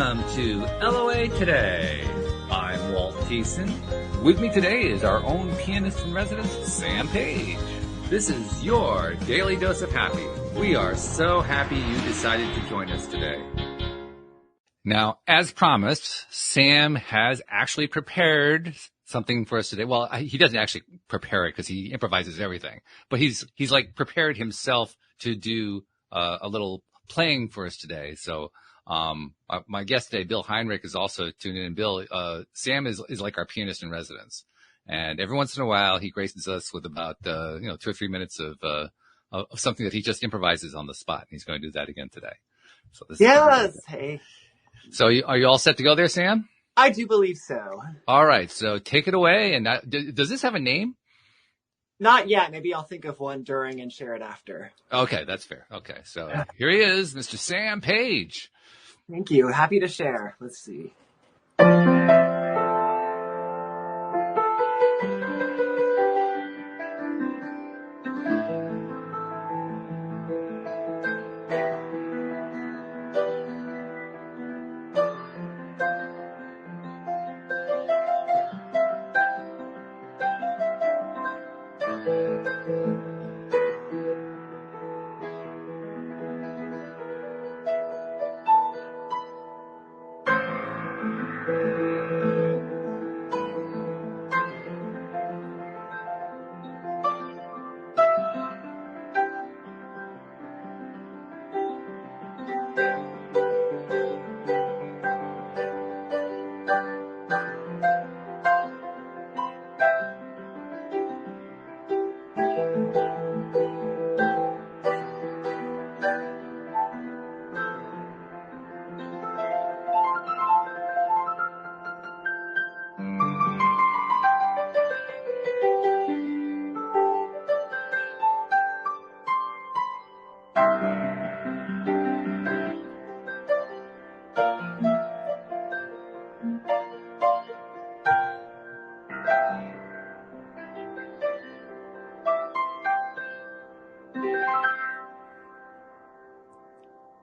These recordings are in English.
Welcome to LOA Today. I'm Walt Thiessen. With me today is our own pianist in residence, Sam Page. This is your daily dose of happy. We are so happy you decided to join us today. Now, as promised, Sam has actually prepared something for us today. Well, he doesn't actually prepare it because he improvises everything, but he's like prepared himself to do a little playing for us today. So, my guest today, Bill Heinrich, is also tuning in. Bill, Sam is like our pianist in residence. And every once in a while, he graces us with about, 2 or 3 minutes of something that he just improvises on the spot. And he's going to do that again today. So this Yes. Hey. So are you all set to go there, Sam? I do believe so. All right. So take it away. And does this have a name? Not yet. Maybe I'll think of one during and share it after. Okay. That's fair. Okay. So here he is, Mr. Sam Page. Thank you. Happy to share. Let's see.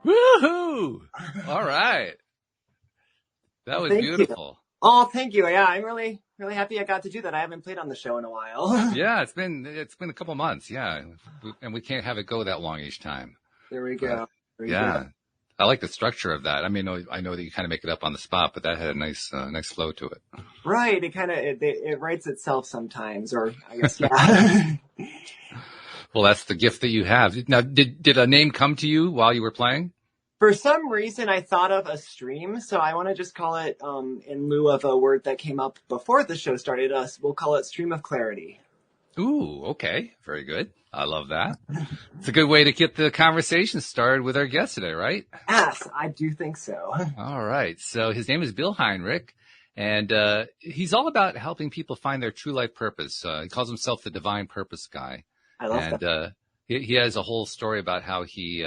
Woohoo! All right. That was beautiful. Oh, thank you. Yeah, I'm really happy I got to do that. I haven't played on the show in a while. Yeah, it's been a couple months. Yeah. And we can't have it go that long each time. There we go. Yeah. I like the structure of that. I mean, I know that you kind of make it up on the spot, but that had a nice flow to it. Right. It writes itself sometimes, or I guess, yeah. Well, that's the gift that you have. Now, did a name come to you while you were playing? For some reason, I thought of a stream, so I want to just call it, in lieu of a word that came up before the show started, we'll call it Stream of Clarity. Ooh, okay. Very good. I love that. It's a good way to get the conversation started with our guest today, right? Yes, I do think so. All right. So his name is Bill Heinrich, and he's all about helping people find their true life purpose. He calls himself the divine purpose guy. I love that. He has a whole story about how he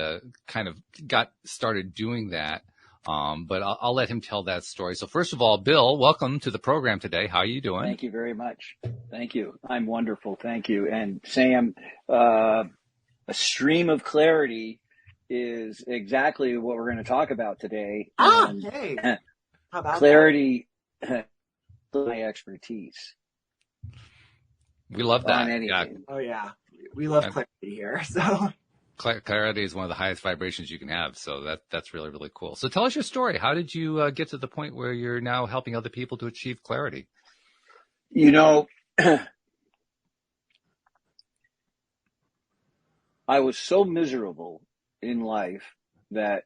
kind of got started doing that. But I'll let him tell that story. So first of all, Bill, welcome to the program today. How are you doing? Thank you very much. Thank you. I'm wonderful. Thank you. And Sam, a stream of clarity is exactly what we're going to talk about today. Hey. How about clarity? My expertise. We love that. Yeah. Oh yeah. We love clarity here. So clarity is one of the highest vibrations you can have. So that's really, really cool. So tell us your story. How did you get to the point where you're now helping other people to achieve clarity? I was so miserable in life that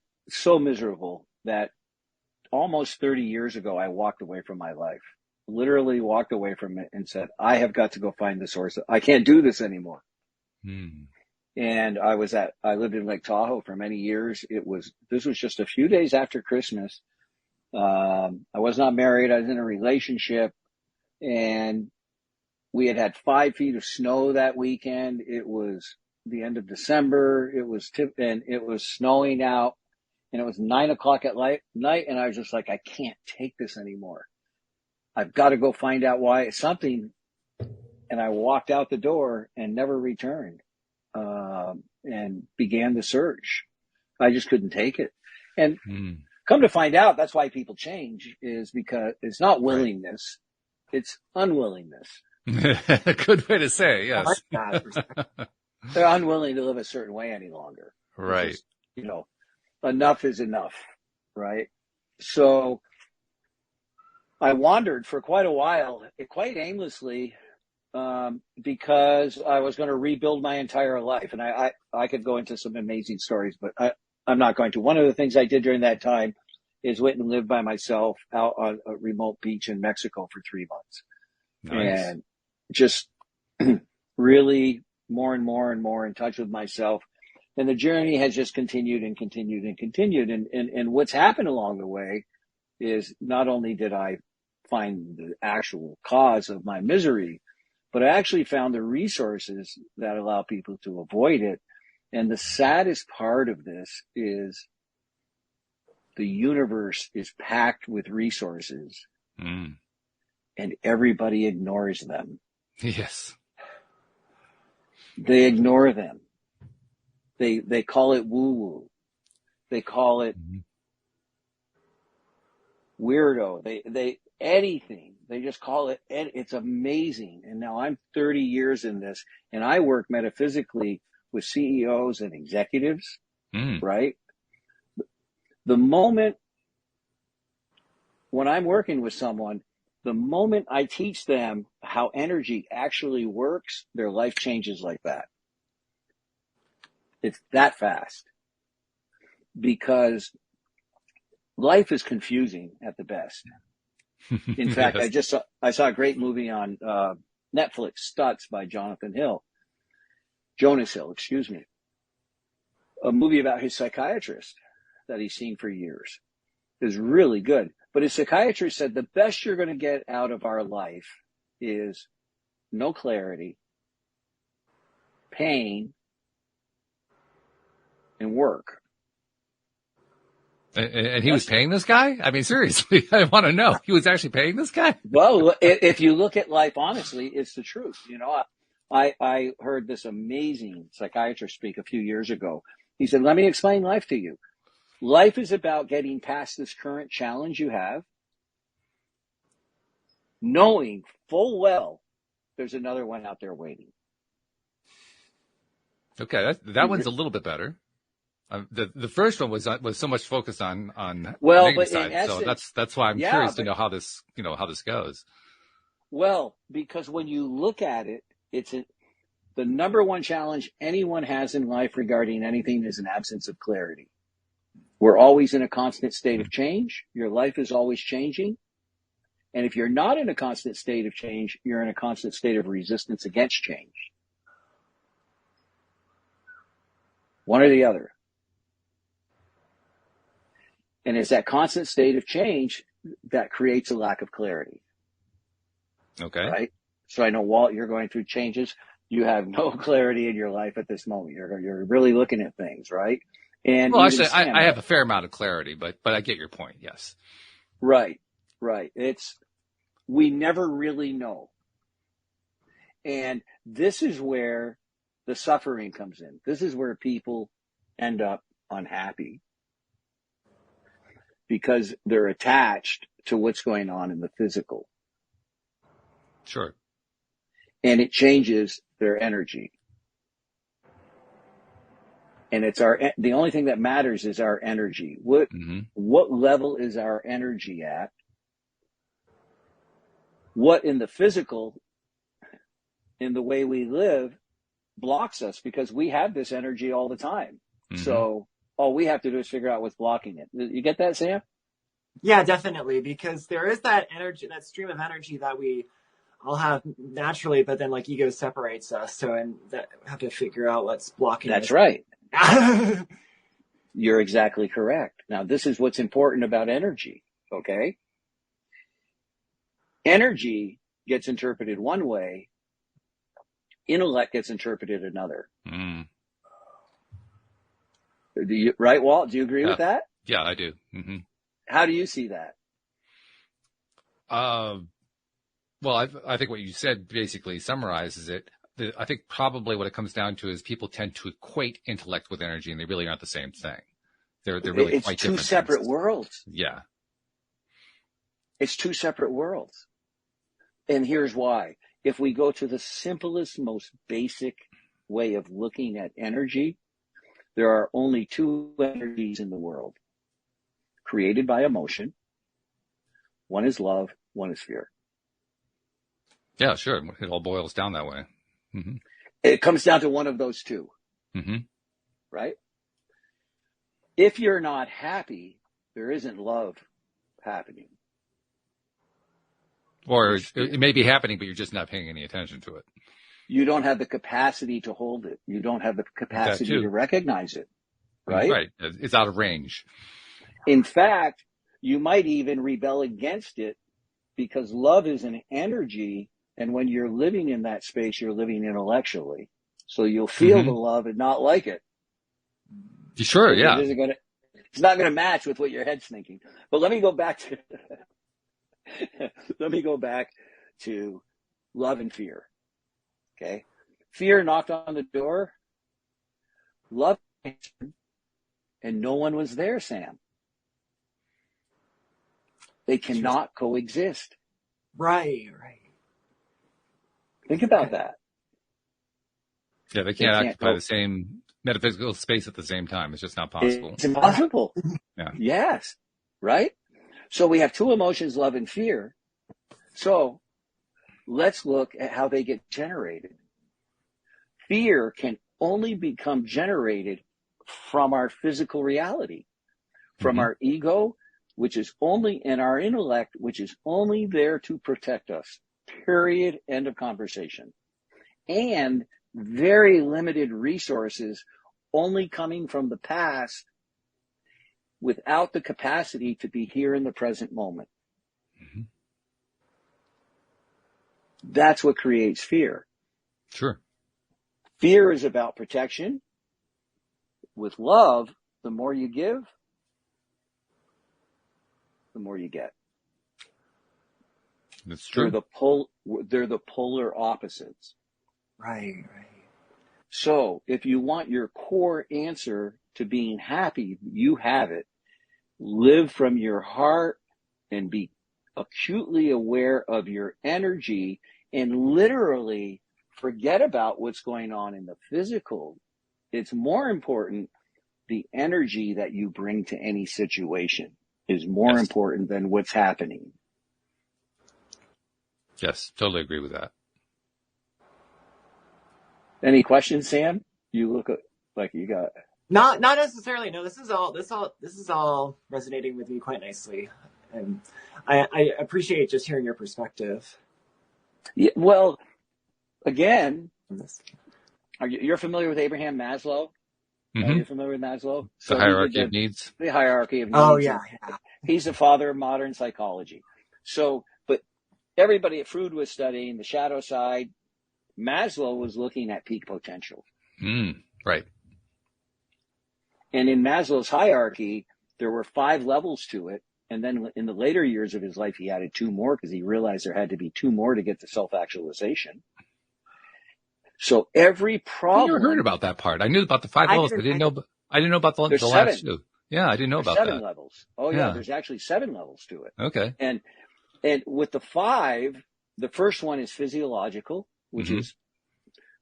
almost 30 years ago, I walked away from my life, literally walked away from it and said, I have got to go find the source. I can't do this anymore. And I lived in Lake Tahoe for many years. This was just a few days after Christmas. I was not married. I was in a relationship, and we had 5 feet of snow that weekend. It was the end of December. It was snowing out, and it was 9:00 at night. And I was just like, I can't take this anymore. I've got to go find out why something. And I walked out the door and never returned, and began the search. I just couldn't take it. And come to find out, that's why people change, is because it's not willingness, it's unwillingness. Good way to say it, yes. I like that. They're unwilling to live a certain way any longer. Right. Just, enough is enough, right? So I wandered for quite a while, quite aimlessly, because I was going to rebuild my entire life. And I could go into some amazing stories, but I'm not going to. One of the things I did during that time is went and lived by myself out on a remote beach in Mexico for 3 months. Nice. And just really more and more and more in touch with myself. And the journey has just continued and continued and continued. And what's happened along the way is not only did I find the actual cause of my misery, but I actually found the resources that allow people to avoid it. And the saddest part of this is the universe is packed with resources and everybody ignores them. Yes. They ignore them. They call it woo-woo. They call it weirdo. They anything. They just call it, it's amazing. And now I'm 30 years in this, and I work metaphysically with CEOs and executives, right? The moment when I'm working with someone, the moment I teach them how energy actually works, their life changes like that. It's that fast. Because life is confusing at the best. In fact, Yes. I saw a great movie on Netflix, Stutz by Jonas Hill, excuse me. A movie about his psychiatrist that he's seen for years. It was really good. But his psychiatrist said the best you're going to get out of our life is no clarity, pain, and work. And he was paying this guy? I mean, seriously, I want to know. He was actually paying this guy? Well, if you look at life honestly, it's the truth. I heard this amazing psychiatrist speak a few years ago. He said, let me explain life to you. Life is about getting past this current challenge you have, knowing full well there's another one out there waiting. Okay, that one's a little bit better. The first one was so much focused on the negative side, essence, so that's why I'm curious to know how this goes. Well, because when you look at it, the number one challenge anyone has in life regarding anything is an absence of clarity. We're always in a constant state of change. Your life is always changing. And if you're not in a constant state of change, you're in a constant state of resistance against change. One or the other. And it's that constant state of change that creates a lack of clarity. Okay. Right? So I know, Walt, you're going through changes. You have no clarity in your life at this moment. You're really looking at things, right? And well, actually, I have a fair amount of clarity, but I get your point. Yes. Right. We never really know. And this is where the suffering comes in. This is where people end up unhappy because they're attached to what's going on in the physical. Sure. And it changes their energy. And the only thing that matters is our energy. What level is our energy at? What in the physical, in the way we live, blocks us because we have this energy all the time. So all we have to do is figure out what's blocking it. You get that, Sam? Yeah, definitely. Because there is that energy, that stream of energy that we all have naturally, but then like ego separates us. So and that we have to figure out what's blocking. That's right. You're exactly correct. Now, this is what's important about energy, okay? Energy gets interpreted one way, intellect gets interpreted another. Right, Walt? Do you agree with that? Yeah, I do. How do you see that? Well, I think what you said basically summarizes it. I think probably what it comes down to is people tend to equate intellect with energy, and they really aren't the same thing. They're really it's quite two different separate things. worlds. Yeah. It's two separate worlds. And here's why. If we go to the simplest, most basic way of looking at energy, there are only two energies in the world created by emotion. One is love, one is fear. Yeah, sure. It all boils down that way. Mm-hmm. It comes down to one of those two, right? If you're not happy, there isn't love happening. Or it may be happening, but you're just not paying any attention to it. You don't have the capacity to hold it. You don't have the capacity to recognize it, right? Right. It's out of range. In fact, you might even rebel against it because love is an energy. And when you're living in that space, you're living intellectually. So you'll feel the love and not like it. Sure, yeah. It's not going to match with what your head's thinking. But let me go back to love and fear. Okay. Fear knocked on the door. Love answered, and no one was there, Sam. They cannot coexist. Right. Think about that. Yeah, they can't occupy the same metaphysical space at the same time. It's just not possible. It's impossible. Yeah. Yes. Right? So we have two emotions, love and fear. So let's look at how they get generated. Fear can only become generated from our physical reality, from our ego, which is only in our intellect, which is only there to protect us. Period. End of conversation. And very limited resources only coming from the past without the capacity to be here in the present moment. That's what creates fear. Sure. Fear is about protection. With love, the more you give, the more you get. That's true. They're the polar opposites. Right. So if you want your core answer to being happy, you have it. Live from your heart and be acutely aware of your energy and literally forget about what's going on in the physical. It's more important, the energy that you bring to any situation is more important than what's happening. Yes, totally agree with that. Any questions, Sam? You look like you got. Not necessarily. No, this is all resonating with me quite nicely, and I appreciate just hearing your perspective. Yeah, well, again, you're familiar with Abraham Maslow? Are you familiar with Maslow? The hierarchy of needs. The hierarchy of needs. Oh yeah. He's the father of modern psychology. So, but everybody at Freud was studying the shadow side. Maslow was looking at peak potential. Right. And in Maslow's hierarchy, there were 5 levels to it. And then in the later years of his life, he added 2 more because he realized there had to be 2 more to get to self-actualization. So every problem. I never heard about that part. I knew about the 5 levels. I didn't know about the last 2. Yeah, I didn't know about that. 7 levels. Oh yeah, there's actually 7 levels to it. Okay. And with the 5, the first one is physiological, which is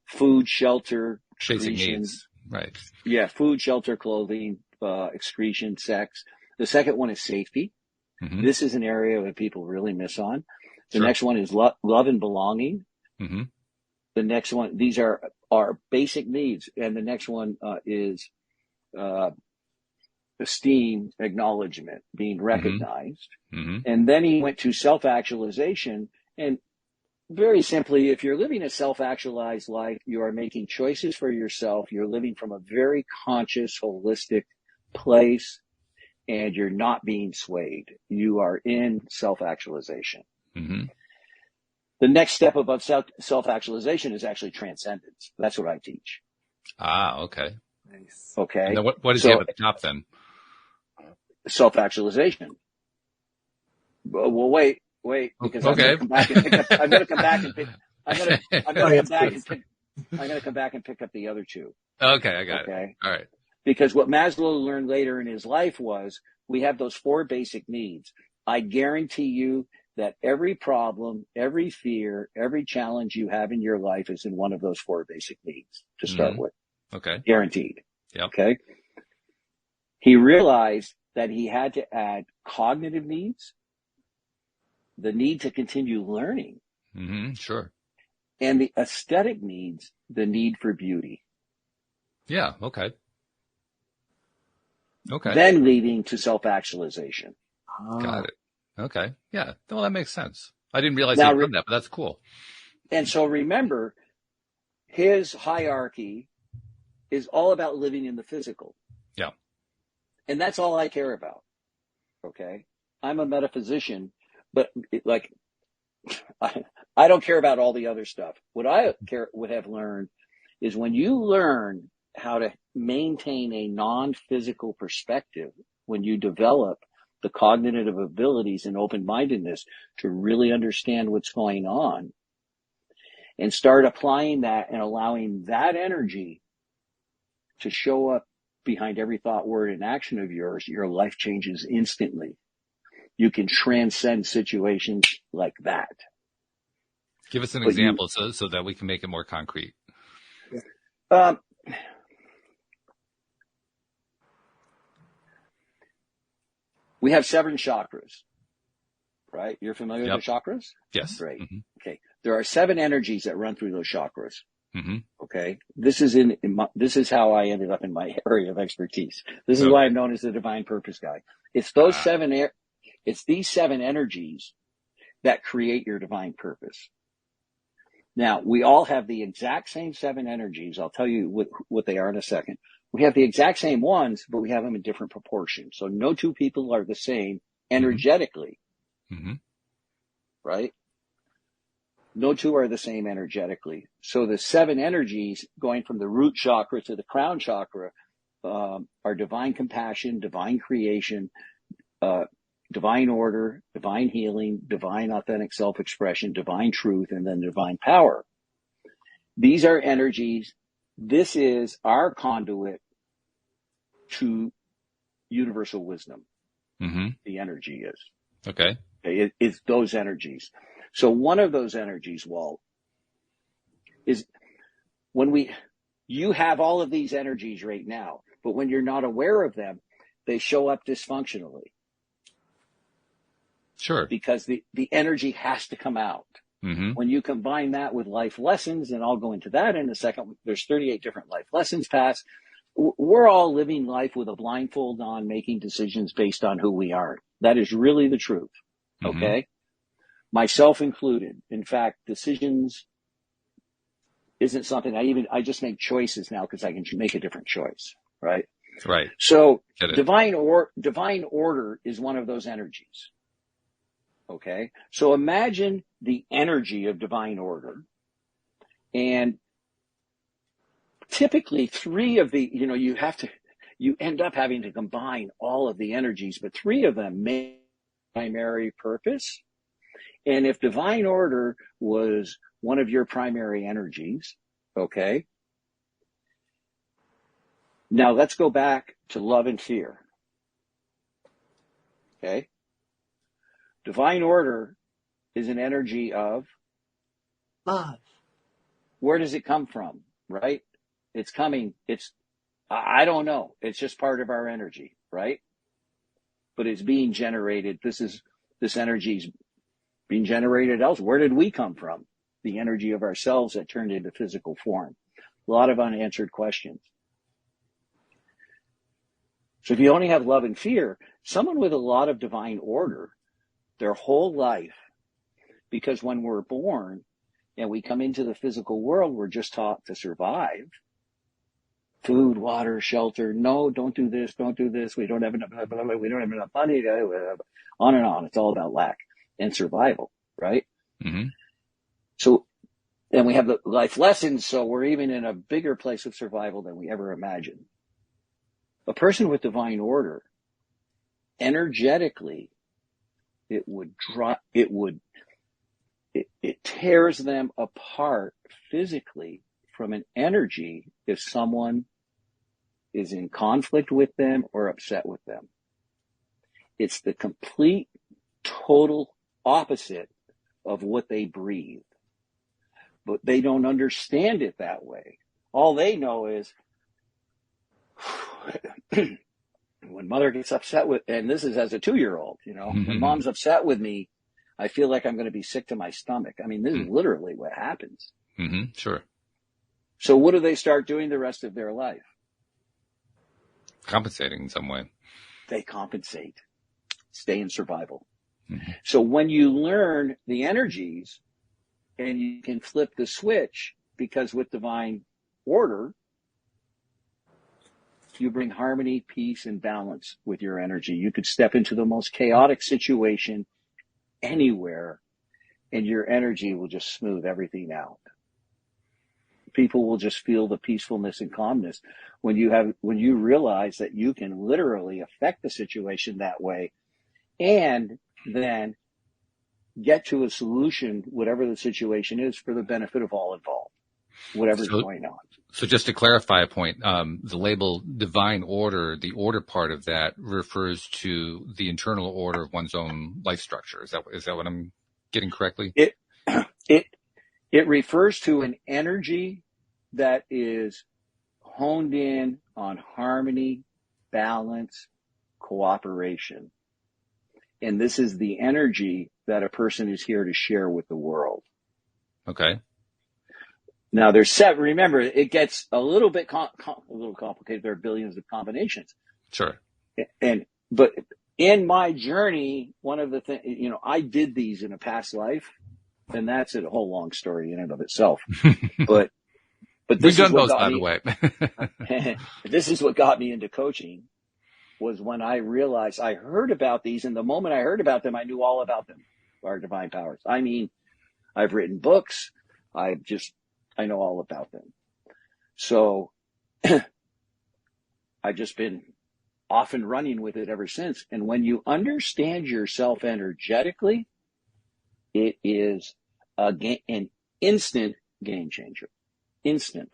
food, shelter, basic excretion. needs. Right. Yeah, food, shelter, clothing, excretion, sex. The second one is safety. This is an area that people really miss on. The next one is love and belonging. The next one, these are basic needs. And the next one is esteem, acknowledgement, being recognized. And then he went to self-actualization. And very simply, if you're living a self-actualized life, you are making choices for yourself. You're living from a very conscious, holistic place, and you're not being swayed. You are in self-actualization. The next step above self-actualization is actually transcendence. That's what I teach. Ah, okay. Nice. Okay. And then what does he have at the top then? Self-actualization. Well, wait, because I'm going to come back and pick up. I'm going to come back and pick. I'm going to come back and pick up the other 2. Okay, I got it. All right. Because what Maslow learned later in his life was we have those 4 basic needs. I guarantee you that every problem, every fear, every challenge you have in your life is in one of those 4 basic needs to start with. Okay. Guaranteed. Yep. Okay. He realized that he had to add cognitive needs, the need to continue learning, Sure. and the aesthetic needs, the need for beauty. Yeah. Okay. Okay. Then leading to self-actualization. Got it. Okay. Yeah. Well, that makes sense. I didn't realize Now, he'd done that, but that's cool. And so remember, his hierarchy is all about living in the physical. Yeah. And that's all I care about. Okay. I'm a metaphysician, but I don't care about all the other stuff. What I would have learned is when you learn how to maintain a non-physical perspective, when you develop the cognitive abilities and open-mindedness to really understand what's going on and start applying that and allowing that energy to show up behind every thought, word, and action of yours, your life changes instantly. You can transcend situations like that. Give us an example so that we can make it more concrete. We have 7 chakras, right? You're familiar with the chakras? Yes. Great. Okay. There are 7 energies that run through those chakras. Okay. This is how I ended up in my area of expertise. This is why I'm known as the divine purpose guy. It's those it's these 7 energies that create your divine purpose. Now, we all have the exact same 7 energies. I'll tell you what they are in a second. We have the exact same ones, but we have them in different proportions. So no 2 people are the same energetically, right? No 2 are the same energetically. So the 7 energies going from the root chakra to the crown chakra are divine compassion, divine creation, divine order, divine healing, divine authentic self-expression, divine truth, and then divine power. These are energies. This is our conduit to universal wisdom. The energy is. Okay. It's those energies. So one of those energies, Walt, is you have all of these energies right now, but when you're not aware of them, they show up dysfunctionally. Sure. Because the energy has to come out. When you combine that with life lessons, and I'll go into that in a second, there's 38 different life lessons passed. We're all living life with a blindfold on, making decisions based on who we are. That is really the truth. Okay? Myself included. In fact, decisions isn't something I just make choices now because I can make a different choice. Right? Right. So divine order is one of those energies. Okay. So imagine the energy of divine order. And typically 3 of the, you end up having to combine all of the energies, but 3 of them make primary purpose. And if divine order was one of your primary energies, okay. Now let's go back to love and fear. Okay. Divine order is an energy of love. Where does it come from? Right? I don't know. It's just part of our energy, right? But it's being generated. This energy's being generated else. Where did we come from? The energy of ourselves that turned into physical form. A lot of unanswered questions. So if you only have love and fear, someone with a lot of divine order, their whole life, because when we're born and we come into the physical world, we're just taught to survive. Food, water, shelter. No, don't do this. Don't do this. We don't have enough money. On and on. It's all about lack and survival, right? So, and we have the life lessons. So we're even in a bigger place of survival than we ever imagined. A person with divine order, energetically, it tears them apart physically from an energy if someone is in conflict with them or upset with them. It's the complete, total opposite of what they breathe. But they don't understand it that way. All they know is when mother gets upset with, and this is as a 2-year-old, when mom's upset with me, I feel like I'm going to be sick to my stomach. I mean, this is literally what happens. Mm-hmm. Sure. So what do they start doing the rest of their life? Compensating in some way. They compensate, stay in survival. Mm-hmm. So when you learn the energies and you can flip the switch, because with divine order, you bring harmony, peace, and balance with your energy. You could step into the most chaotic situation anywhere, and your energy will just smooth everything out. People will just feel the peacefulness and calmness when you realize that you can literally affect the situation that way, and then get to a solution, whatever the situation is, for the benefit of all involved, whatever's going on. So just to clarify a point, the label divine order, the order part of that refers to the internal order of one's own life structure. Is that what I'm getting correctly? It refers to an energy that is honed in on harmony, balance, cooperation. And this is the energy that a person is here to share with the world. Okay. Now remember, it gets a little bit complicated. There are billions of combinations. Sure. But in my journey, one of the things, I did these in a past life, and that's a whole long story in and of itself. But this we've done those, by the way. This is what got me into coaching, was when I realized I heard about these, and the moment I heard about them, I knew all about them, our divine powers. I mean, I've written books. I know all about them. So I've just been off and running with it ever since. And when you understand yourself energetically, it is an instant game changer. Instant.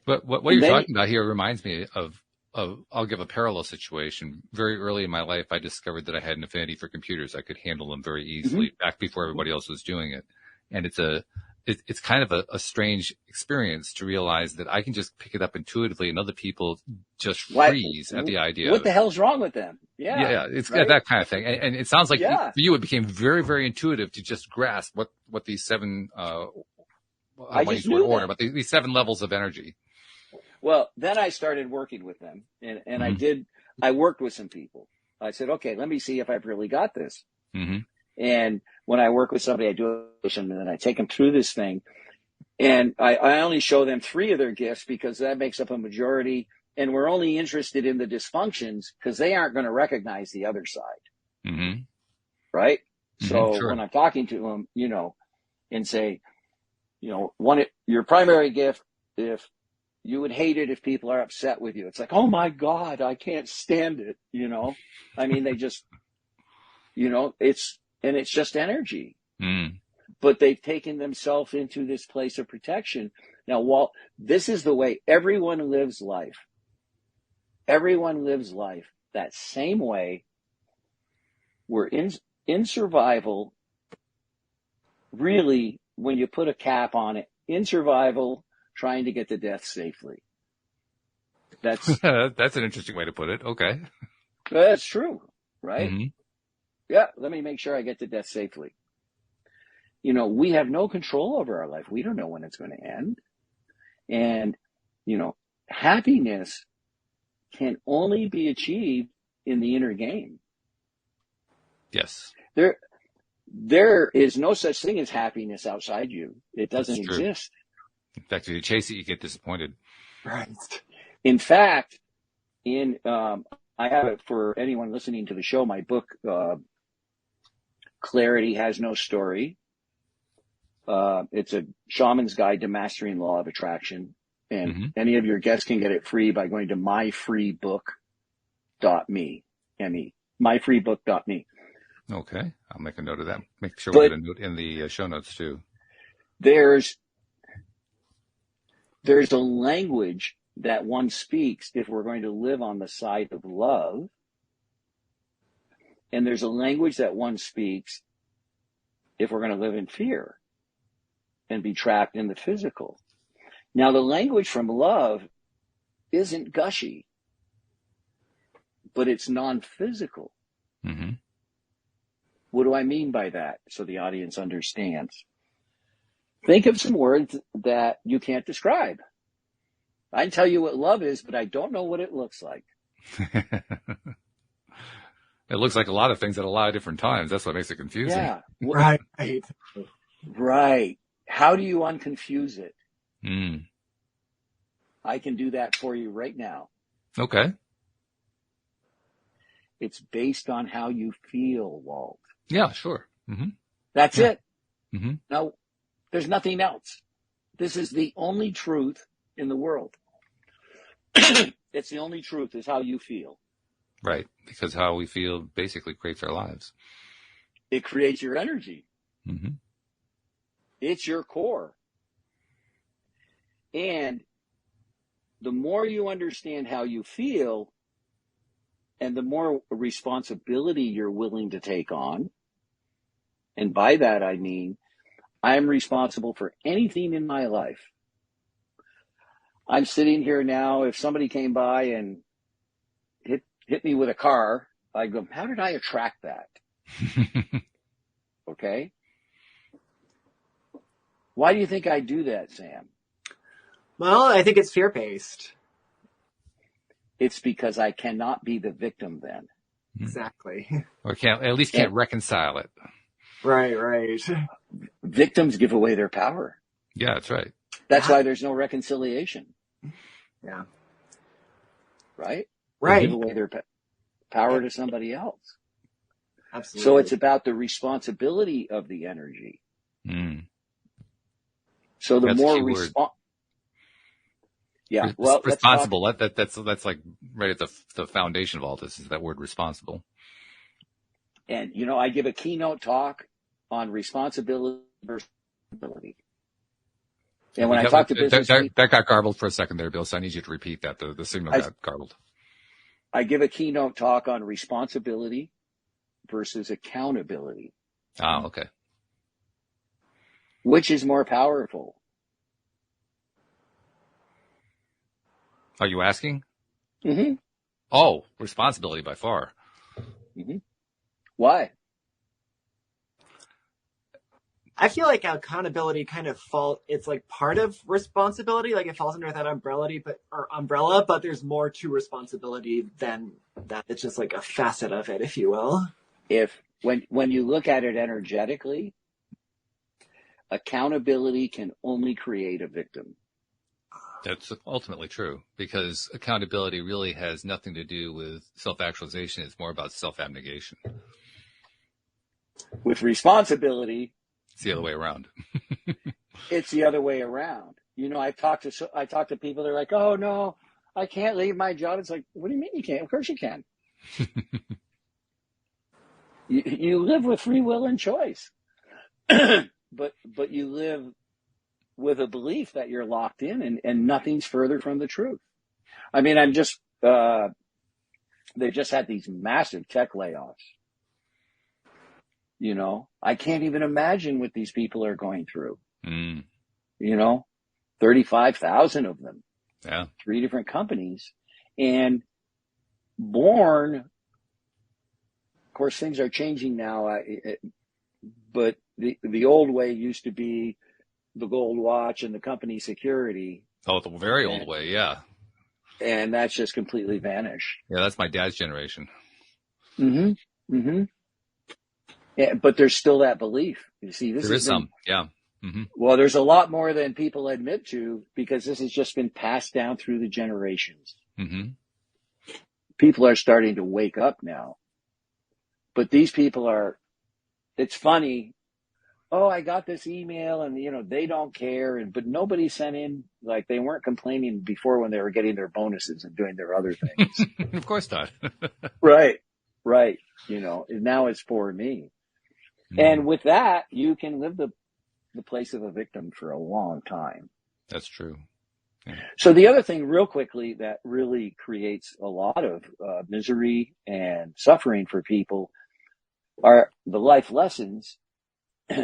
But what you're talking about here reminds me of I'll give a parallel situation. Very early in my life, I discovered that I had an affinity for computers. I could handle them very easily back before everybody else was doing it. And it's kind of a strange experience to realize that I can just pick it up intuitively, and other people just freeze at the idea. What the hell's wrong with them? Yeah. It's right? That kind of thing. And it sounds like for you, it became very, very intuitive to just grasp what these seven, but these 7 levels of energy. Well, then I started working with them, and I worked with some people. I said, okay, let me see if I've really got this. Mm-hmm. And when I work with somebody, I do it, and then I take them through this thing. And I only show them 3 of their gifts, because that makes up a majority. And we're only interested in the dysfunctions because they aren't going to recognize the other side. Mm-hmm. Right? Mm-hmm, so sure. When I'm talking to them, and say, your primary gift, if you would hate it if people are upset with you. It's like, oh my God, I can't stand it. I mean, they just, it's just energy. Mm. But they've taken themselves into this place of protection. Now, Walt, this is the way everyone lives life. Everyone lives life that same way. We're in survival. Really, when you put a cap on it, in survival, trying to get to death safely. That's an interesting way to put it. Okay. That's true, right? Mm-hmm. Yeah, let me make sure I get to death safely. We have no control over our life. We don't know when it's going to end. And, happiness can only be achieved in the inner game. Yes. There is no such thing as happiness outside you. It doesn't exist. In fact, if you chase it, you get disappointed. Right. In fact, I have it for anyone listening to the show, my book, Clarity Has No Story. It's a shaman's guide to mastering law of attraction. And any of your guests can get it free by going to myfreebook.me, myfreebook.me. Okay. I'll make a note of that. Make sure we get a note in the show notes too. There's a language that one speaks if we're going to live on the side of love. And there's a language that one speaks if we're going to live in fear and be trapped in the physical. Now, the language from love isn't gushy, but it's non-physical. Mm-hmm. What do I mean by that so the audience understands? Think of some words that you can't describe. I can tell you what love is, but I don't know what it looks like. It looks like a lot of things at a lot of different times. That's what makes it confusing. Yeah. Right. Right. How do you unconfuse it? Mm. I can do that for you right now. Okay. It's based on how you feel, Walt. Yeah, sure. Mm-hmm. That's it. Mm-hmm. No, there's nothing else. This is the only truth in the world. It's the only truth is how you feel. Right. Because how we feel basically creates our lives. It creates your energy. Mm-hmm. It's your core. And the more you understand how you feel, and the more responsibility you're willing to take on, and by that I mean, I'm responsible for anything in my life. I'm sitting here now, if somebody came by and hit me with a car, I go, how did I attract that? Okay? Why do you think I do that, Sam? Well, I think it's fear-based. It's because I cannot be the victim then. Exactly. Or at least can't reconcile it. Right. Victims give away their power. Yeah, that's right. That's why there's no reconciliation. Yeah. Right? Right. They give away their power to somebody else. Absolutely. So it's about the responsibility of the energy. Mm. So the That's more yeah, well, responsible. That's like right at the foundation of all this is that word responsible. And I give a keynote talk on responsibility versus responsibility. And when I talk to business people, that got garbled for a second there, Bill. So I need you to repeat that. The signal got garbled. I give a keynote talk on responsibility versus accountability. Oh, okay. Which is more powerful? Are you asking? Mm-hmm. Oh, responsibility by far. Mm-hmm. Why? I feel like accountability kind of it's like part of responsibility, like it falls under that umbrella, but there's more to responsibility than that. It's just like a facet of it, if you will. When you look at it energetically, accountability can only create a victim. That's ultimately true because accountability really has nothing to do with self-actualization. It's more about self-abnegation. With responsibility, it's the other way around. It's the other way around. I talk to people. They're like, "Oh no, I can't leave my job." It's like, what do you mean you can't? Of course you can. you live with free will and choice, but you live with a belief that you're locked in, and nothing's further from the truth. I mean, they just had these massive tech layoffs. I can't even imagine what these people are going through. 35,000 of them. Yeah. 3 different companies. And Born, of course, things are changing now, but the old way used to be the gold watch and the company security. Oh, the very old way, yeah. And that's just completely vanished. Yeah, that's my dad's generation. Mm-hmm. Mm-hmm. Yeah, but there's still that belief. You see, there is some, yeah. Mm-hmm. Well, there's a lot more than people admit to because this has just been passed down through the generations. Mm-hmm. People are starting to wake up now. But these people it's funny. Oh, I got this email and, they don't care. But nobody sent in, like they weren't complaining before when they were getting their bonuses and doing their other things. Of course not. Right. Now it's for me. Mm. And with that, you can live the place of a victim for a long time. That's true. So the other thing real quickly that really creates a lot of misery and suffering for people are the life lessons,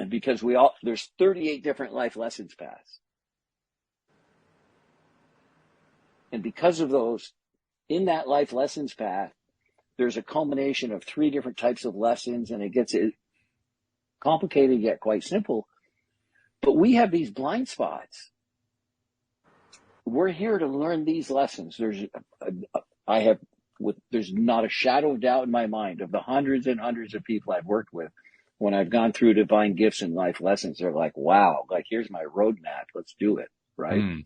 because there's 38 different life lessons paths. And because of those, in that life lessons path, there's a culmination of 3 different types of lessons, and it gets complicated yet quite simple. But we have these blind spots. We're here to learn these lessons. There's not a shadow of doubt in my mind of the hundreds and hundreds of people I've worked with. When I've gone through divine gifts and life lessons, they're like, wow, like, here's my roadmap. Let's do it. Right.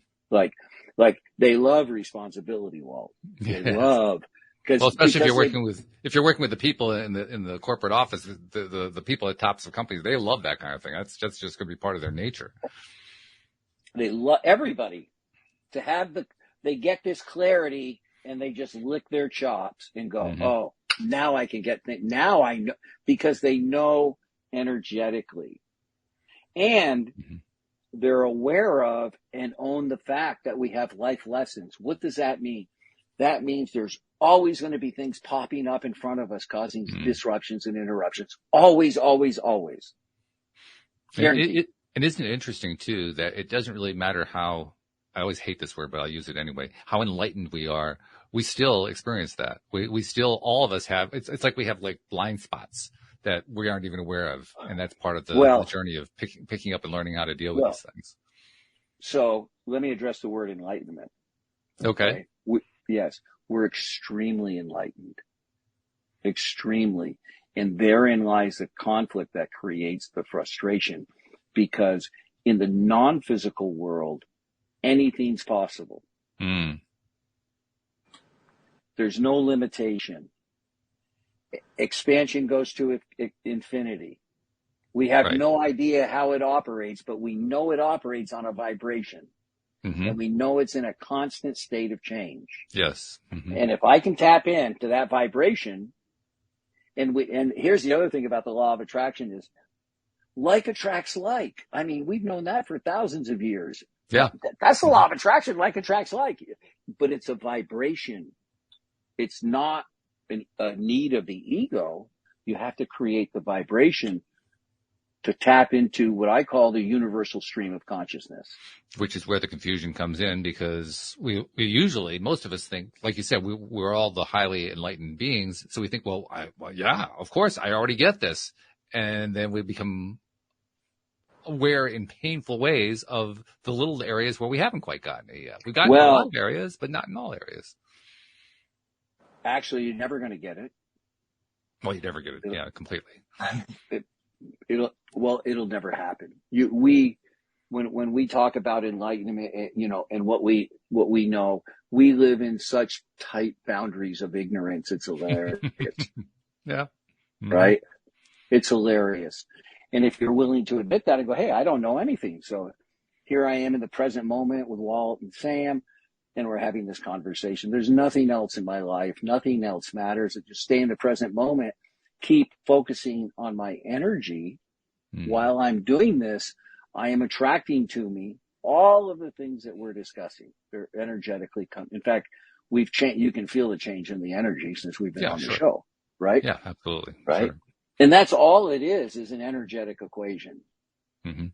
Like they love responsibility, Walt. They love, especially if you're working with the people in the corporate office, the people at tops of companies, they love that kind of thing. That's just going to be part of their nature. They love everybody to have they get this clarity, and they just lick their chops and go, oh, now I can get things. Now I know, because they know energetically, and they're aware of and own the fact that we have life lessons. What does that mean? That means there's always going to be things popping up in front of us, causing disruptions and interruptions. Always, always, always. And isn't it interesting too that it doesn't really matter how, I always hate this word, but I'll use it anyway, how enlightened we are. We still experience that. We still, all of us have, it's like we have like blind spots that we aren't even aware of. And that's part of the journey of picking up and learning how to deal with these things. So let me address the word enlightenment. Okay. Yes, we're extremely enlightened. Extremely. And therein lies the conflict that creates the frustration, because in the non-physical world, anything's possible. There's no limitation. Expansion goes to infinity. We have no idea how it operates, but we know it operates on a vibration. And we know it's in a constant state of change. Yes. And if I can tap into that vibration, and here's the other thing about the law of attraction is like attracts like. I mean, we've known that for thousands of years. Yeah. That's the law of attraction. Like attracts like, but it's a vibration. It's not a need of the ego. You have to create the vibration to tap into what I call the universal stream of consciousness. Which is where the confusion comes in, because we usually, most of us think, like you said, we're all the highly enlightened beings. So we think, well, yeah, of course, I already get this. And then we become aware in painful ways of the little areas where we haven't quite gotten it yet. We've gotten a lot of areas, but not in all areas. Actually, you're never going to get it. Well, you never get it. Yeah, completely. It'll never happen. When we talk about enlightenment, and what we know, we live in such tight boundaries of ignorance. It's hilarious. Yeah. Right. It's hilarious. And if you're willing to admit that and go, hey, I don't know anything. So here I am in the present moment with Walt and Sam, and we're having this conversation. There's nothing else in my life. Nothing else matters. I just stay in the present moment, keep focusing on my energy. While I'm doing this, I am attracting to me all of the things that we're discussing. They're energetically come. In fact, we've changed. You can feel the change in the energy since we've been on the show, right? Yeah, absolutely. Right. Sure. And that's all it is an energetic equation. And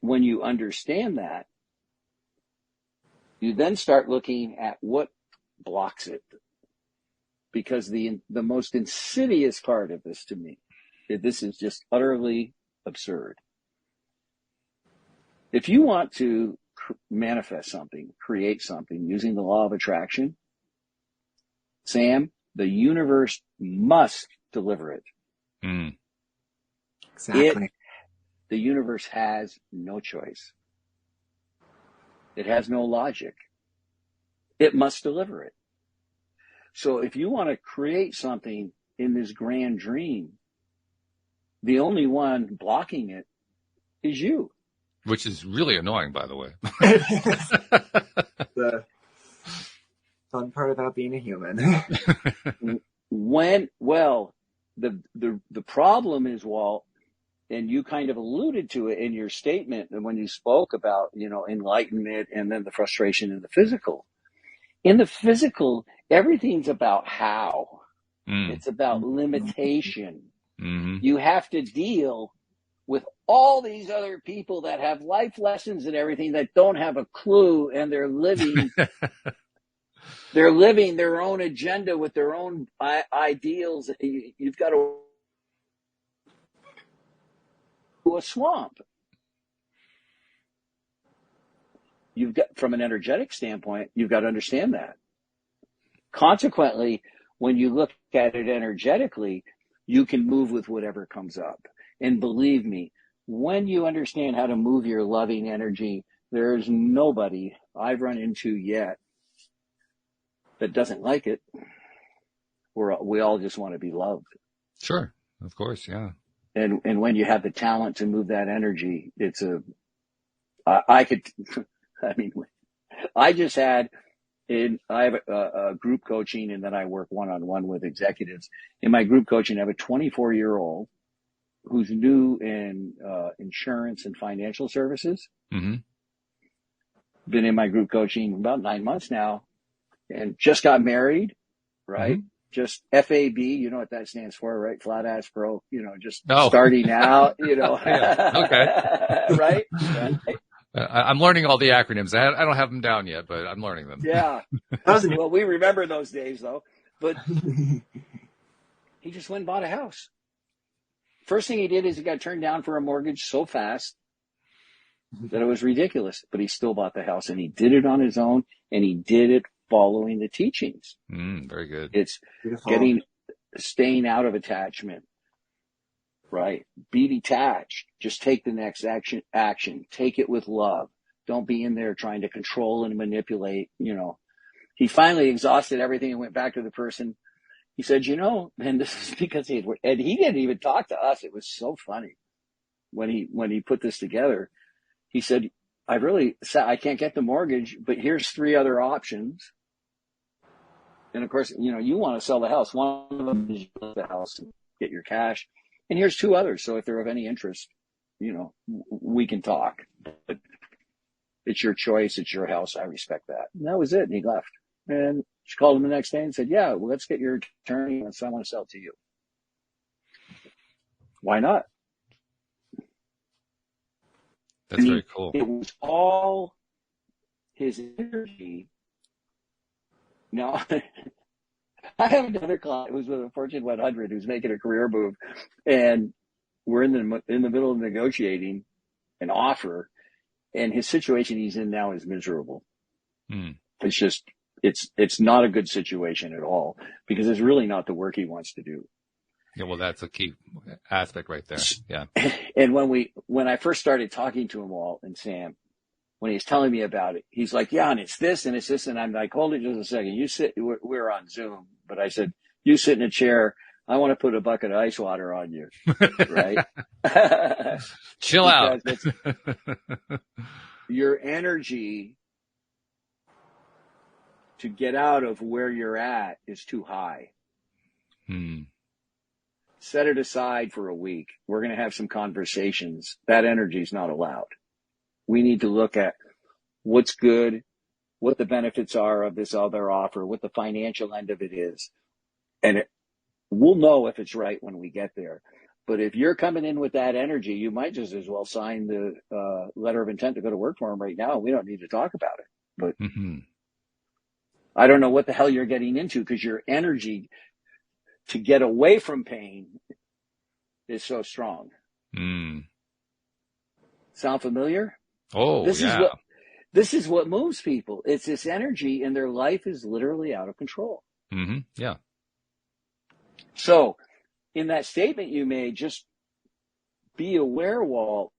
when you understand that, you then start looking at what blocks it. Because the most insidious part of this to me, this is just utterly absurd. If you want to manifest something, create something using the law of attraction, Sam, the universe must deliver it. Exactly. The universe has no choice. It has no logic. It must deliver it. So if you want to create something in this grand dream, the only one blocking it is you. Which is really annoying, by the way. The fun part about being a human. The problem is, Walt, and you kind of alluded to it in your statement and when you spoke about, enlightenment and then the frustration in the physical. In the physical, everything's about how. It's about limitation. Mm-hmm. You have to deal with all these other people that have life lessons and everything that don't have a clue, and they're living their own agenda with their own ideals. You've got to a swamp. You've got, from an energetic standpoint, you've got to understand that. Consequently, when you look at it energetically, you can move with whatever comes up. And believe me, when you understand how to move your loving energy, there's nobody I've run into yet that doesn't like it. We all just want to be loved. Sure. Of course. Yeah. And when you have the talent to move that energy, I have a group coaching, and then I work one-on-one with executives. In my group coaching, I have a 24-year-old who's new in insurance and financial services. Mm-hmm. Been in my group coaching about 9 months now, and just got married, right? Mm-hmm. Just FAB, you know what that stands for, right? Flat ass broke, starting out, Yeah. Okay. Right? I'm learning all the acronyms. I don't have them down yet, but I'm learning them. Yeah. Well, we remember those days, though. But he just went and bought a house. First thing he did is he got turned down for a mortgage so fast that it was ridiculous. But he still bought the house, and he did it on his own, and he did it following the teachings. Very good. It's staying out of attachment. Right. Be detached. Just take the next action. Take it with love. Don't be in there trying to control and manipulate. He finally exhausted everything and went back to the person. He said, and this is because he didn't even talk to us. It was so funny when he put this together. He said, I can't get the mortgage, but here's 3 other options. And of course, you want to sell the house. One of them is you sell the house and get your cash. And here's 2 others. So if they're of any interest, we can talk. But it's your choice. It's your house. I respect that. And that was it. And he left. And she called him the next day and said, yeah, well, let's get your attorney. And so I want to sell it to you. Why not? That's very cool. It was all his energy. Now, I have another client who's with a Fortune 100 who's making a career move, and we're in the middle of negotiating an offer, and his situation he's in now is miserable. It's just it's not a good situation at all because it's really not the work he wants to do. Yeah, well, that's a key aspect right there. Yeah. And when I first started talking to him, Walt and Sam, when he's telling me about it, he's like, yeah, and it's this, and I'm like, hold it just a second. You sit, we're on Zoom, but I said, you sit in a chair. I want to put a bucket of ice water on you, right? Chill out. Your energy to get out of where you're at is too high. Set it aside for a week. We're going to have some conversations. That energy is not allowed. We need to look at what's good, what the benefits are of this other offer, what the financial end of it is. And we'll know if it's right when we get there. But if you're coming in with that energy, you might just as well sign the letter of intent to go to work for him right now. We don't need to talk about it. But I don't know what the hell you're getting into because your energy to get away from pain is so strong. Sound familiar? Oh, This is what moves people. It's this energy, and their life is literally out of control. Yeah. So, in that statement you made, just be aware, Walt,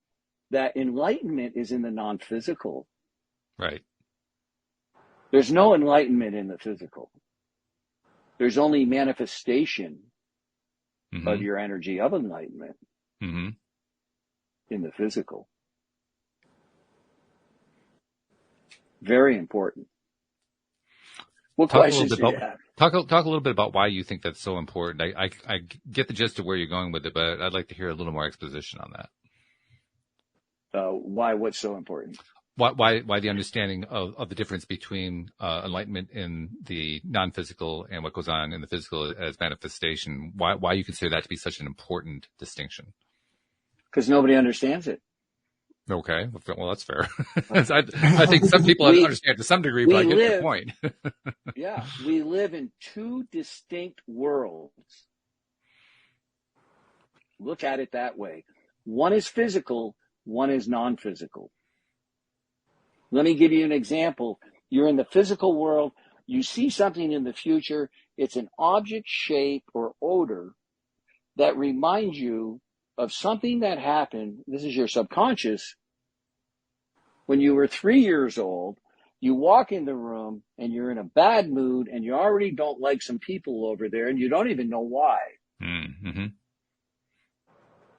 that enlightenment is in the non-physical. Right. There's no enlightenment in the physical. There's only manifestation of your energy of enlightenment in the physical. Very important. What questions do you have? Talk a little bit about why you think that's so important. I get the gist of where you're going with it, but I'd like to hear a little more exposition on that. Why? What's so important? Why the understanding of the difference between enlightenment in the non-physical and what goes on in the physical as manifestation? Why you consider that to be such an important distinction? Because nobody understands it. Okay, well that's fair. I think some people understand to some degree, but I get your point. Yeah, we live in two distinct worlds. Look at it that way. One is physical, one is non-physical. Let me give you an example. You're in the physical world. You see something in the future. It's an object, shape, or odor that reminds you of something that happened. This is your subconscious. When you were 3 years old, you walk in the room and you're in a bad mood and you already don't like some people over there and you don't even know why. Mm-hmm.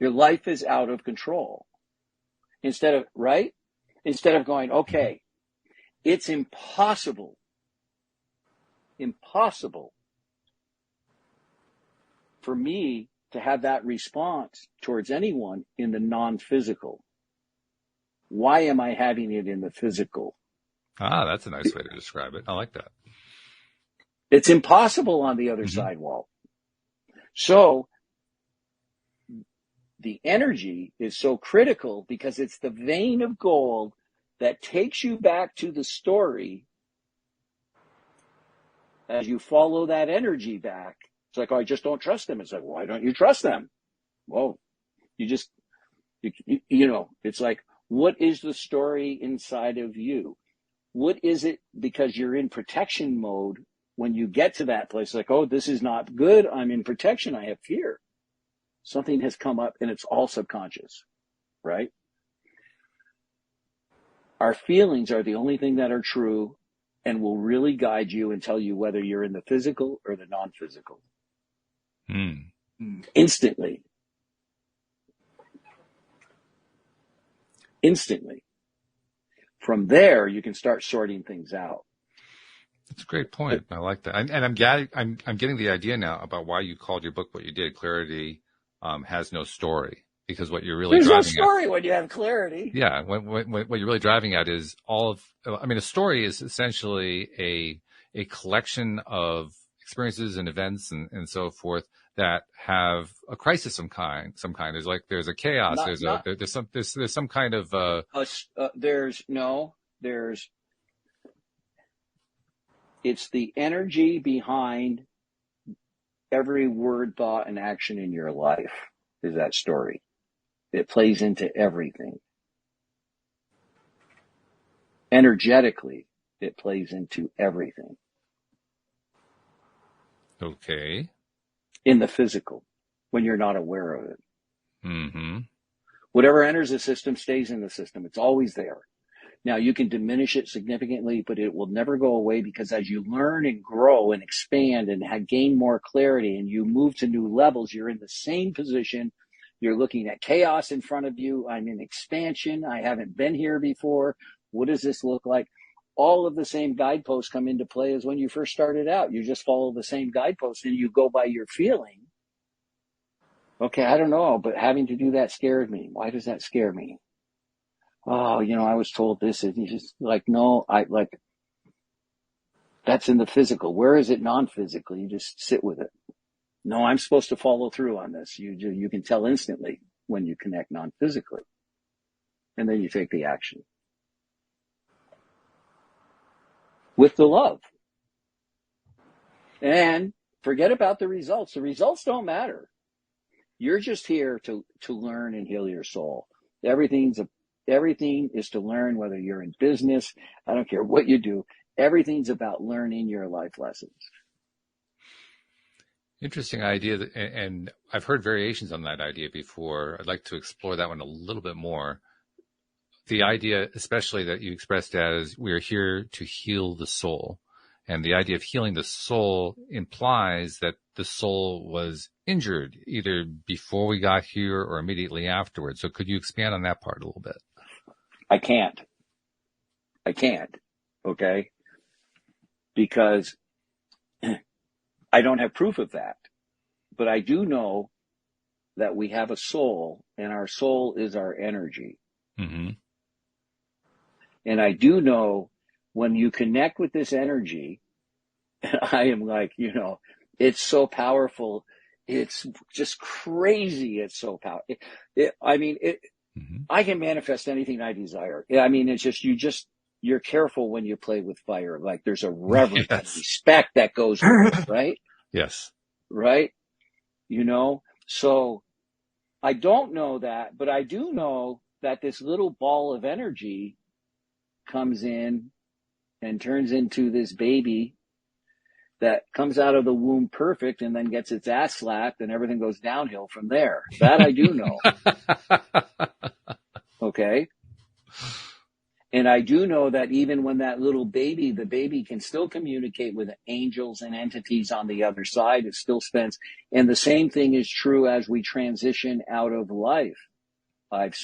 Your life is out of control. Instead of going, okay, it's impossible for me to have that response towards anyone in the non-physical. Why am I having it in the physical? Ah, that's a nice way to describe it. I like that. It's impossible on the other side wall. So the energy is so critical because it's the vein of gold that takes you back to the story. As you follow that energy back, it's like, oh, I just don't trust them. It's like, why don't you trust them? Well, you know, it's like, what is the story inside of you? What is it? Because you're in protection mode when you get to that place, like, oh, this is not good. I'm in protection. I have fear. Something has come up and it's all subconscious, right? Our feelings are the only thing that are true and will really guide you and tell you whether you're in the physical or the non-physical. Instantly. From there, you can start sorting things out. That's a great point. I like that. And I'm getting the idea now about why you called your book what you did. Clarity has no story. Because what you're really driving at... There's no story when you have clarity. Yeah. What you're really driving at is a story is essentially a collection of experiences and events and so forth that have a crisis of some kind. There's a chaos. There's some kind of, it's the energy behind every word, thought, and action in your life is that story. It plays into everything. Energetically, it plays into everything. Okay. In the physical, when you're not aware of it. Mm-hmm. Whatever enters the system stays in the system. It's always there. Now, you can diminish it significantly, but it will never go away because as you learn and grow and expand and gain more clarity and you move to new levels, you're in the same position. You're looking at chaos in front of you. I'm in expansion. I haven't been here before. What does this look like? All of the same guideposts come into play as when you first started out. You just follow the same guideposts and you go by your feeling. Okay, I don't know, but having to do that scared me. Why does that scare me? Oh, I was told this. And you just like, no, that's in the physical. Where is it non-physical? You just sit with it. No, I'm supposed to follow through on this. You can tell instantly when you connect non-physically. And then you take the action. With the love. And forget about the results. The results don't matter. You're just here to learn and heal your soul. Everything is to learn, whether you're in business. I don't care what you do. Everything's about learning your life lessons. Interesting idea, and I've heard variations on that idea before. I'd like to explore that one a little bit more. The idea, especially that you expressed as we're here to heal the soul. And the idea of healing the soul implies that the soul was injured either before we got here or immediately afterwards. So could you expand on that part a little bit? I can't. Okay? Because I don't have proof of that, but I do know that we have a soul, and our soul is our energy. Mm-hmm. And I do know when you connect with this energy, I am like, it's so powerful. It's just crazy. It's so powerful. Mm-hmm. I can manifest anything I desire. I mean, it's just, you're careful when you play with fire. Like there's a reverence and respect that goes with it, right? Yes. Right? So I don't know that, but I do know that this little ball of energy comes in and turns into this baby that comes out of the womb perfect and then gets its ass slapped and everything goes downhill from there. That I do know. Okay. And I do know that even when that little baby, the baby can still communicate with angels and entities on the other side. It still spends. And the same thing is true as we transition out of life. I've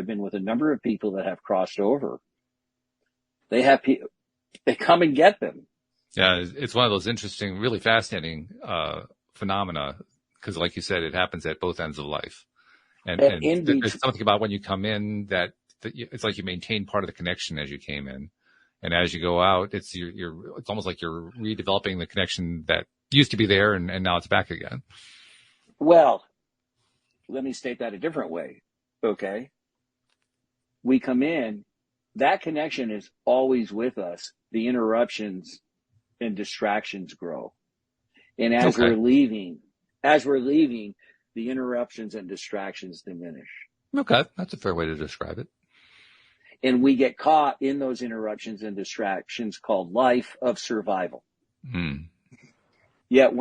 been with a number of people that have crossed over. They come and get them. Yeah, it's one of those interesting, really fascinating phenomena because, like you said, it happens at both ends of life. And there's something about when you come in that it's like you maintain part of the connection as you came in, and as you go out, it's almost like you're redeveloping the connection that used to be there, and now it's back again. Well, let me state that a different way. Okay, we come in, that connection is always with us. The interruptions and distractions grow. And as we're leaving, the interruptions and distractions diminish. Okay. That's a fair way to describe it. And we get caught in those interruptions and distractions called life of survival. Yet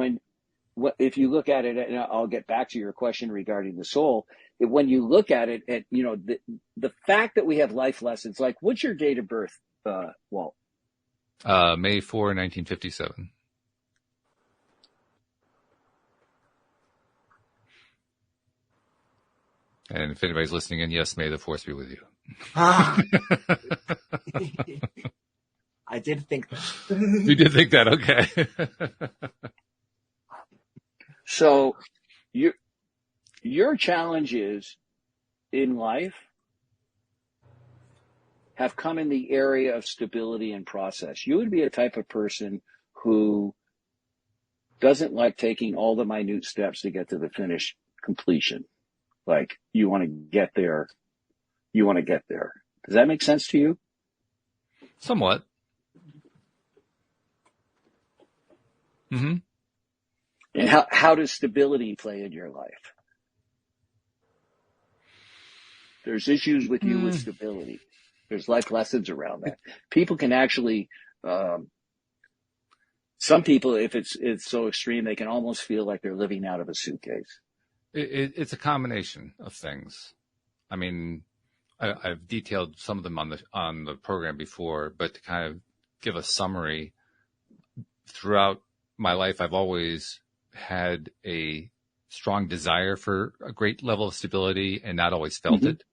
if you look at it, and I'll get back to your question regarding the soul, when you look at it, the fact that we have life lessons, like what's your date of birth, Walt? May 4, 1957. And if anybody's listening in, yes, may the force be with you. I did think that. You did think that, okay. So your challenges in life have come in the area of stability and process. You would be a type of person who doesn't like taking all the minute steps to get to the finish completion. Like you want to get there. Does that make sense to you? Somewhat. Mm-hmm. And how does stability play in your life? There's issues with you with stability. There's life lessons around that. People can actually, some people, if it's so extreme, they can almost feel like they're living out of a suitcase. It's a combination of things. I mean, I've detailed some of them on the program before, but to kind of give a summary, throughout my life, I've always had a strong desire for a great level of stability and not always felt it.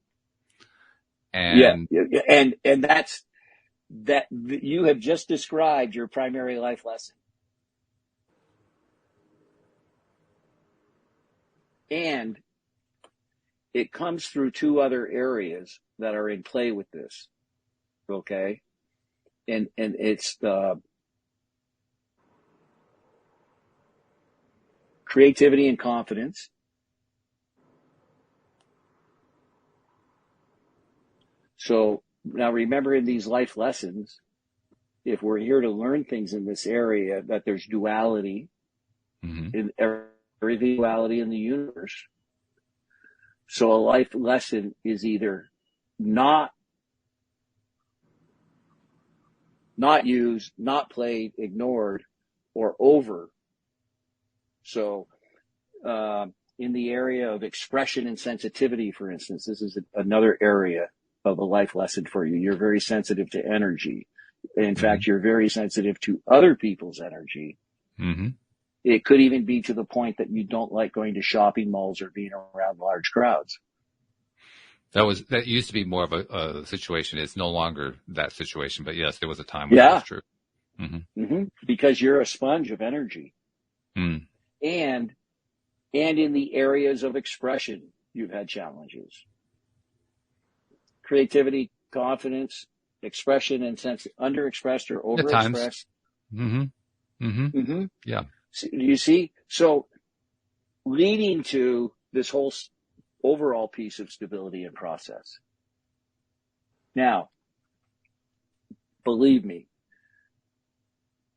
And and that's that you have just described your primary life lesson. And it comes through two other areas that are in play with this. Okay? And it's the creativity and confidence. So now remember, in these life lessons, if we're here to learn things in this area, that there's duality in every duality in the universe. So a life lesson is either not used, not played, ignored, or over. So in the area of expression and sensitivity, for instance, this is another area of a life lesson for you. You're very sensitive to energy. In fact, you're very sensitive to other people's energy. It could even be to the point that you don't like going to shopping malls or being around large crowds. That used to be more of a situation. It's no longer that situation, but yes, there was a time when that was true. Because you're a sponge of energy. Mm. And in the areas of expression, you've had challenges. Creativity, confidence, expression, and sense underexpressed or overexpressed. Yeah. So, you see? So leading to this whole overall piece of stability and process. Now, believe me,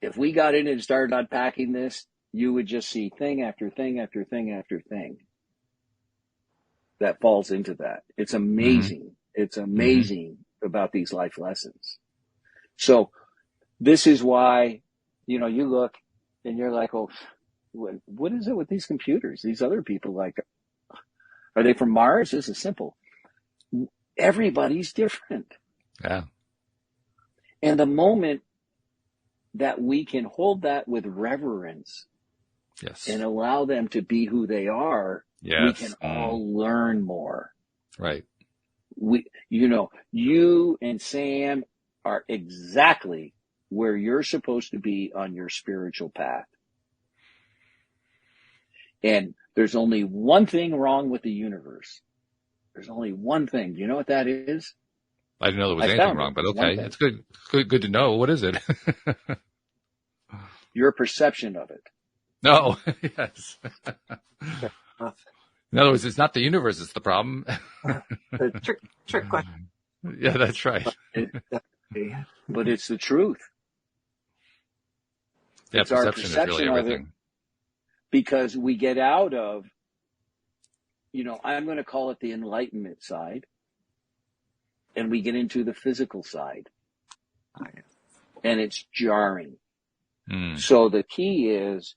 if we got in and started unpacking this, you would just see thing after thing after thing after thing that falls into that. It's amazing. It's amazing about these life lessons. So this is why, you look and you're like, oh, what is it with these computers? These other people, like, are they from Mars? This is simple. Everybody's different. Yeah. And the moment that we can hold that with reverence, yes, and allow them to be who they are, we can all learn more. Right. You and Sam are exactly where you're supposed to be on your spiritual path. And there's only one thing wrong with the universe. There's only one thing. Do you know what that is? I didn't know there was anything wrong, but okay. It's good to know. What is it? Your perception of it. No, yes. In other words, it's not the universe that's the problem. The trick question. Yeah, that's right. But it's the truth. Yeah, it's our perception is really everything. Because we get out of, I'm going to call it the enlightenment side, and we get into the physical side. And it's jarring. So the key is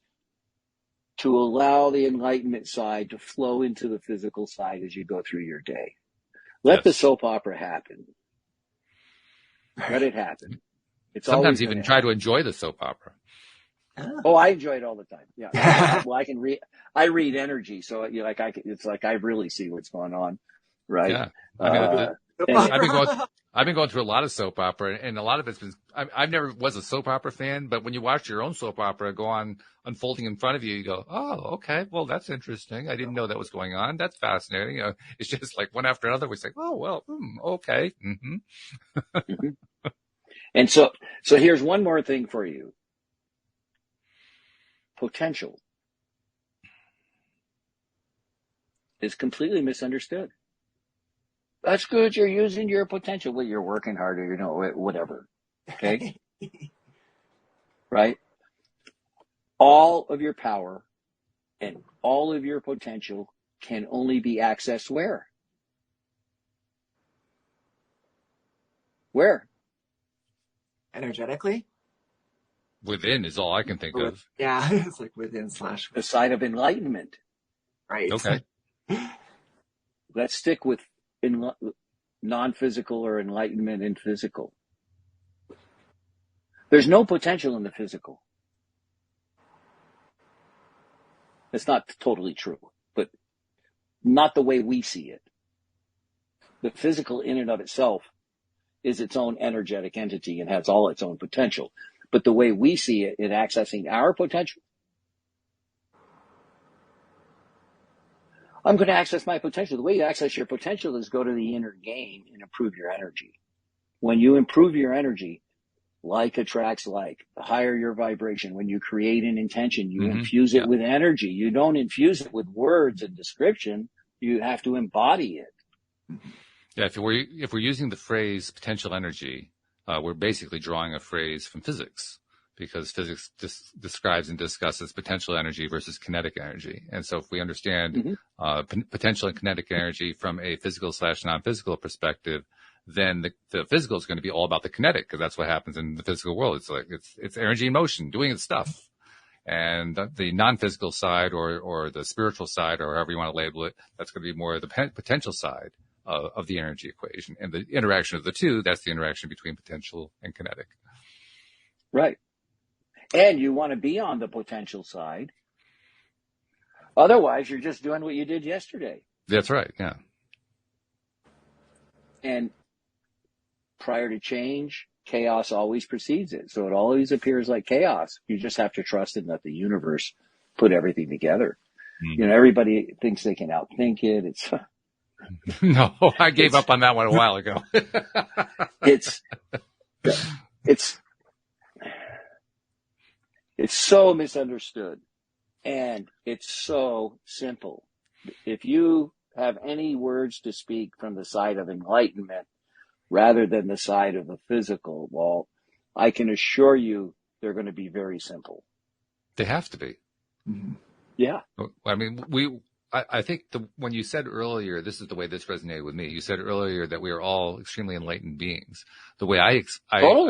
to allow the enlightenment side to flow into the physical side as you go through your day. Let the soap opera happen. Let it happen. It's sometimes even try to enjoy the soap opera. Oh, I enjoy it all the time. Yeah. Well, I read energy, so it's like I really see what's going on, right? Yeah. I've been going through a lot of soap opera, and a lot of it's been. I never was a soap opera fan, but when you watch your own soap opera go on unfolding in front of you, you go, "Oh, okay, well, that's interesting. I didn't know that was going on. That's fascinating." It's just like one after another. We say, "Oh, well, okay." And so here's one more thing for you. Potential is completely misunderstood. That's good. You're using your potential. Well, you're working harder, whatever. Okay. Right. All of your power and all of your potential can only be accessed where? Where? Energetically? Within is all I can think of. Yeah, it's like within / the side of enlightenment. Right. Okay. Let's stick with non-physical or enlightenment in physical. There's no potential in the physical. It's not totally true, but not the way we see it. The physical in and of itself is its own energetic entity and has all its own potential. But the way we see it in accessing our potential, I'm going to access my potential. The way you access your potential is go to the inner game and improve your energy. When you improve your energy, like attracts like. The higher your vibration, when you create an intention, you infuse it with energy. You don't infuse it with words and description. You have to embody it. Yeah, if we're using the phrase potential energy, we're basically drawing a phrase from physics, because physics describes and discusses potential energy versus kinetic energy. And so if we understand potential and kinetic energy from a physical / non-physical perspective, then the physical is going to be all about the kinetic, because that's what happens in the physical world. It's like it's energy in motion, doing its stuff. And the non-physical side or the spiritual side, or however you want to label it, that's going to be more of the potential side of the energy equation. And the interaction of the two, that's the interaction between potential and kinetic. Right. And you want to be on the potential side. Otherwise, you're just doing what you did yesterday. That's right, yeah. And prior to change, chaos always precedes it. So it always appears like chaos. You just have to trust in that the universe put everything together. You know, everybody thinks they can outthink it. It's No, I gave up on that one a while ago. it's so misunderstood, and it's so simple. If you have any words to speak from the side of enlightenment rather than the side of the physical, well, I can assure you they're going to be very simple. They have to be. Yeah. I mean, I think when you said earlier, this is the way this resonated with me. You said earlier that we are all extremely enlightened beings. The way I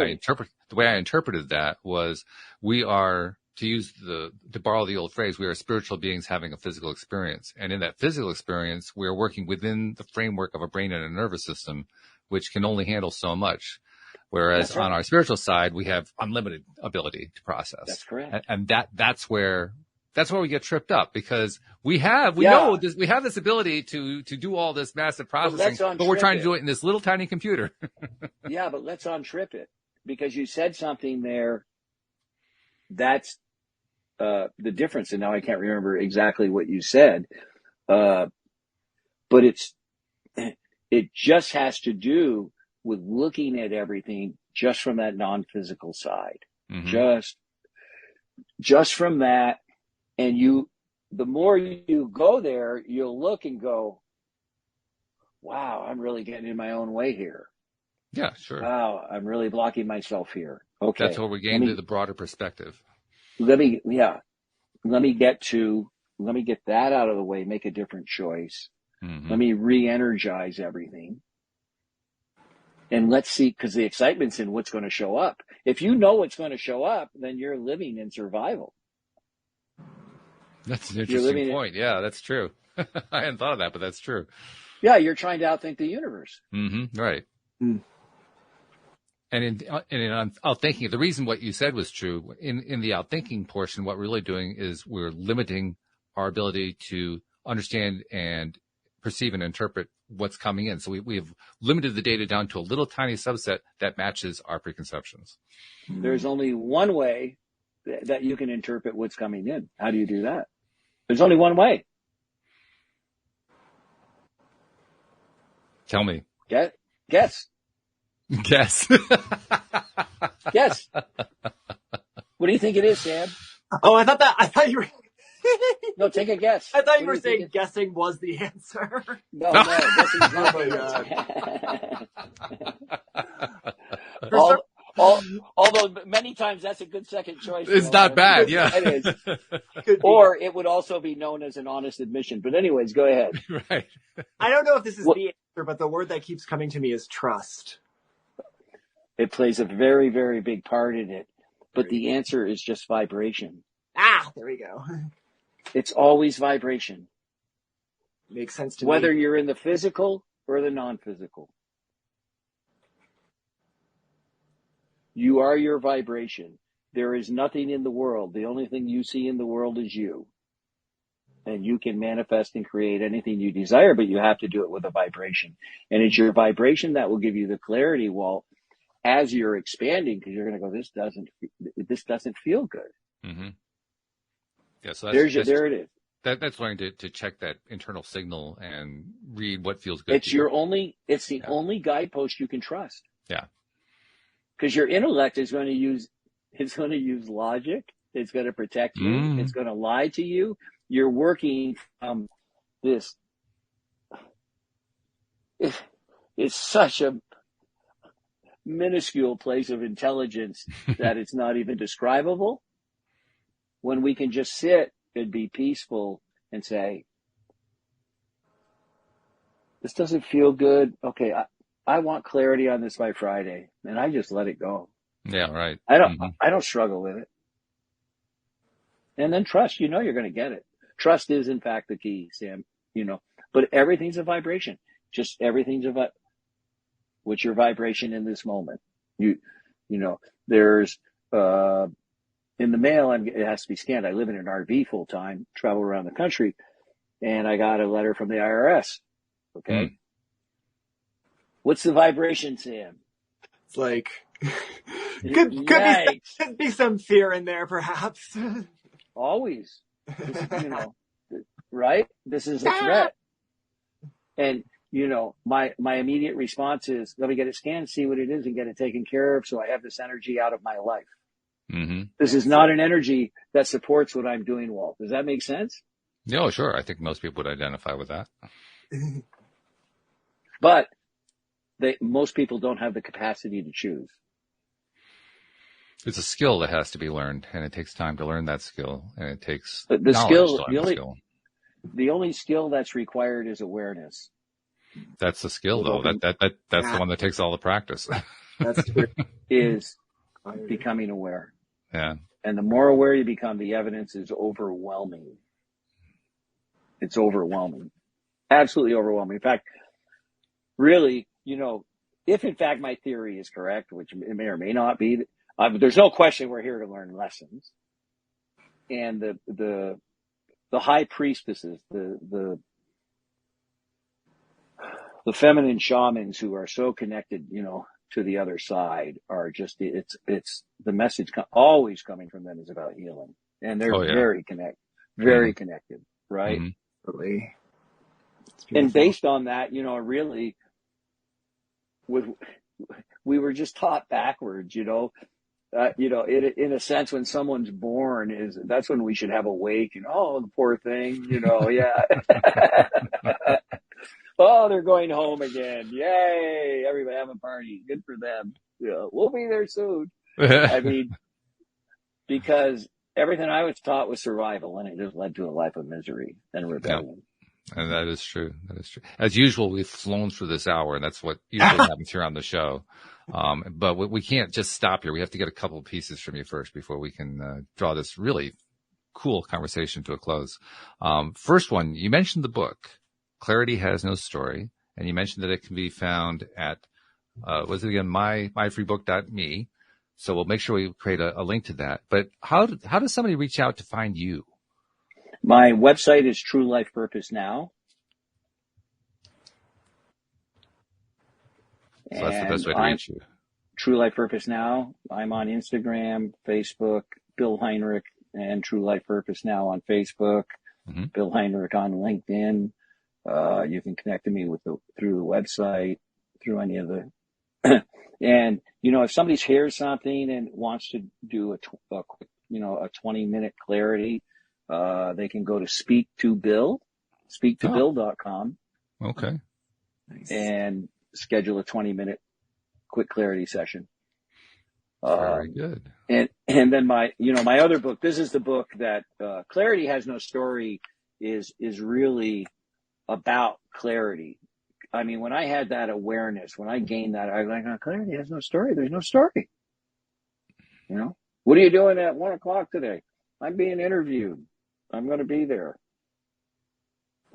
interpreted that was we are, to borrow the old phrase, we are spiritual beings having a physical experience. And in that physical experience, we are working within the framework of a brain and a nervous system, which can only handle so much. Whereas on our spiritual side, we have unlimited ability to process. That's correct. And that's where we get tripped up, because we know this, we have this ability to do all this massive processing, but we're trying to do it in this little tiny computer. Yeah, but let's untrip it, because you said something there. That's the difference. And now I can't remember exactly what you said. But it just has to do with looking at everything just from that non-physical side, just from that. And the more you go there, you'll look and go, wow, I'm really getting in my own way here. Yeah, sure. Wow, I'm really blocking myself here. Okay. That's where we gain to the broader perspective. Let me get that out of the way, make a different choice. Let me re-energize everything. And let's see, because the excitement's in what's going to show up. If you know what's going to show up, then you're living in survival. That's an interesting point. Yeah, that's true. I hadn't thought of that, but that's true. Yeah, you're trying to outthink the universe. Right. And in outthinking, the reason what you said was true, in the outthinking portion, what we're really doing is we're limiting our ability to understand and perceive and interpret what's coming in. So we've limited the data down to a little tiny subset that matches our preconceptions. There's only one way that you can interpret what's coming in. How do you do that? There's only one way. Tell me. Guess. Guess. Guess. What do you think it is, Sam? Oh, I thought you were. No, take a guess. I thought you were saying guessing was the answer. No, guessing's not the answer. Although many times that's a good second choice. It's not bad, yeah. It is. Or it would also be known as an honest admission. But anyways, go ahead. Right. I don't know if this is the answer, but the word that keeps coming to me is trust. It plays a very, very big part in it. But the answer is just vibration. There we go. It's always vibration. Makes sense to me. Whether you're in the physical or the non-physical. You are your vibration. There is nothing in the world. The only thing you see in the world is you. And you can manifest and create anything you desire, but you have to do it with a vibration. And it's your vibration that will give you the clarity, Walt, as you're expanding, because you're going to go, this doesn't feel good. Yeah, so there it is. That's learning to check that internal signal and read what feels good. It's the only guidepost you can trust. Yeah. Because your intellect is going to use logic. It's going to protect you. It's going to lie to you. You're working from this. It's such a minuscule place of intelligence that it's not even describable. When we can just sit and be peaceful and say, this doesn't feel good. Okay, I want clarity on this by Friday, and I just let it go. Yeah, right. I don't struggle with it. And then trust, you're going to get it. Trust is in fact the key, Sam, but everything's a vibration. Just everything's what's your vibration in this moment? There's, in the mail, it has to be scanned. I live in an RV full time, travel around the country, and I got a letter from the IRS. Okay. What's the vibration, Sam? It's like, Could be some fear in there, perhaps. Always. Right? This is a threat. And, my immediate response is, let me get it scanned, see what it is, and get it taken care of so I have this energy out of my life. Mm-hmm. This is not an energy that supports what I'm doing, Walt. Does that make sense? No, sure. I think most people would identify with that. But most people don't have the capacity to choose. It's a skill that has to be learned, and it takes time to learn that skill, and it takes the knowledge skill. to learn the skill. The only skill that's required is awareness. That's the skill, though. That's the one that takes all the practice. That's true. Is becoming aware. Yeah. And the more aware you become, the evidence is overwhelming. It's overwhelming. Absolutely overwhelming. In fact, really, if in fact my theory is correct, which it may or may not be, there's no question we're here to learn lessons. And the high priestesses, the feminine shamans who are so connected, to the other side are just, it's the message always coming from them is about healing. And they're very connected, right? Mm-hmm. And based on that, really, we were just taught backwards, in a sense, when someone's born that's when we should have a wake and, oh, the poor thing, yeah. Oh, they're going home again. Yay. Everybody have a party. Good for them. We'll be there soon. I mean, because everything I was taught was survival, and it just led to a life of misery and rebellion. Yep. And that is true. That is true. As usual, we've flown through this hour, and that's what usually happens here on the show. But we can't just stop here. We have to get a couple of pieces from you first before we can draw this really cool conversation to a close. First one, you mentioned the book, Clarity Has No Story, and you mentioned that it can be found at, was it again, myfreebook.me. So we'll make sure we create a link to that. But how does somebody reach out to find you? My website is True Life Purpose Now. So that's the best way to reach you. True Life Purpose Now. I'm on Instagram, Facebook, Bill Heinrich, and True Life Purpose Now on Facebook. Mm-hmm. Bill Heinrich on LinkedIn. You can connect to me through the website, through any of the, and if somebody hears something and wants to do a quick, a 20-minute clarity, they can go to speaktobill.com. Okay. Nice. And schedule a 20-minute quick clarity session. Very good. And then my other book, this is the book that, Clarity Has No Story is really about clarity. I mean, when I had that awareness, when I gained that, I was like, clarity has no story. There's no story. What are you doing at 1:00 today? I'm being interviewed. I'm going to be there.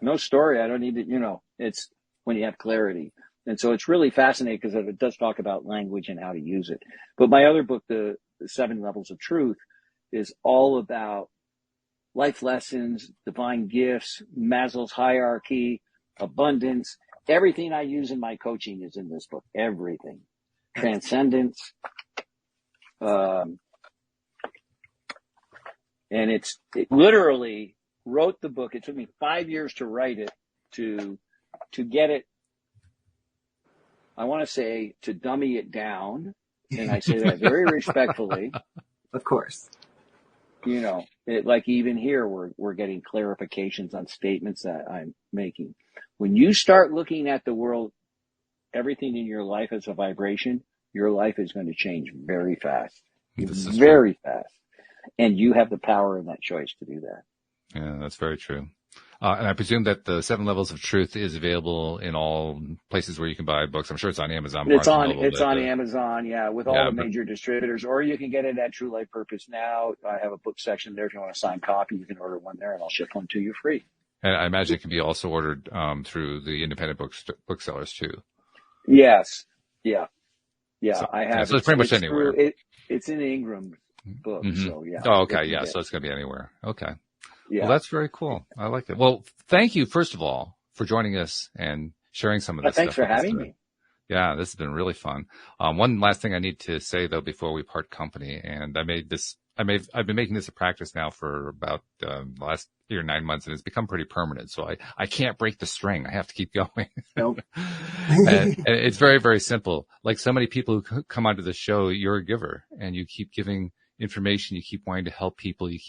No story. I don't need to, it's when you have clarity. And so it's really fascinating because it does talk about language and how to use it. But my other book, the 7 Levels of Truth, is all about life lessons, divine gifts, Maslow's hierarchy, abundance. Everything I use in my coaching is in this book. Everything. Transcendence. And it literally wrote the book. It took me 5 years to write it, to get it, I want to say, to dummy it down. And I say that very respectfully. Of course. Like even here, we're getting clarifications on statements that I'm making. When you start looking at the world, everything in your life as a vibration, your life is going to change very fast. Very fast. And you have the power and that choice to do that. Yeah, that's very true. And I presume that the 7 Levels of Truth is available in all places where you can buy books. I'm sure it's on Amazon. It's on Amazon, yeah, with all the major distributors. Or you can get it at True Life Purpose Now. I have a book section there. If you want a signed copy, you can order one there, and I'll ship one to you free. And I imagine it can be also ordered through the independent booksellers too. Yes, yeah. So, I have. So it's pretty much anywhere. It's in Ingram book, so yeah. Oh, okay, yeah. So it's going to be anywhere. Okay. Yeah. Well, that's very cool. I like it. Well, thank you, first of all, for joining us and sharing some of this Thanks stuff. for having me. Yeah, this has been really fun. One last thing I need to say though before we part company, and I've been making this a practice now for about the last 8 or 9 months, and it's become pretty permanent. So I can't break the string. I have to keep going. Nope. And it's very, very simple. Like so many people who come onto the show, you're a giver, and you keep giving information. You keep wanting to help people. You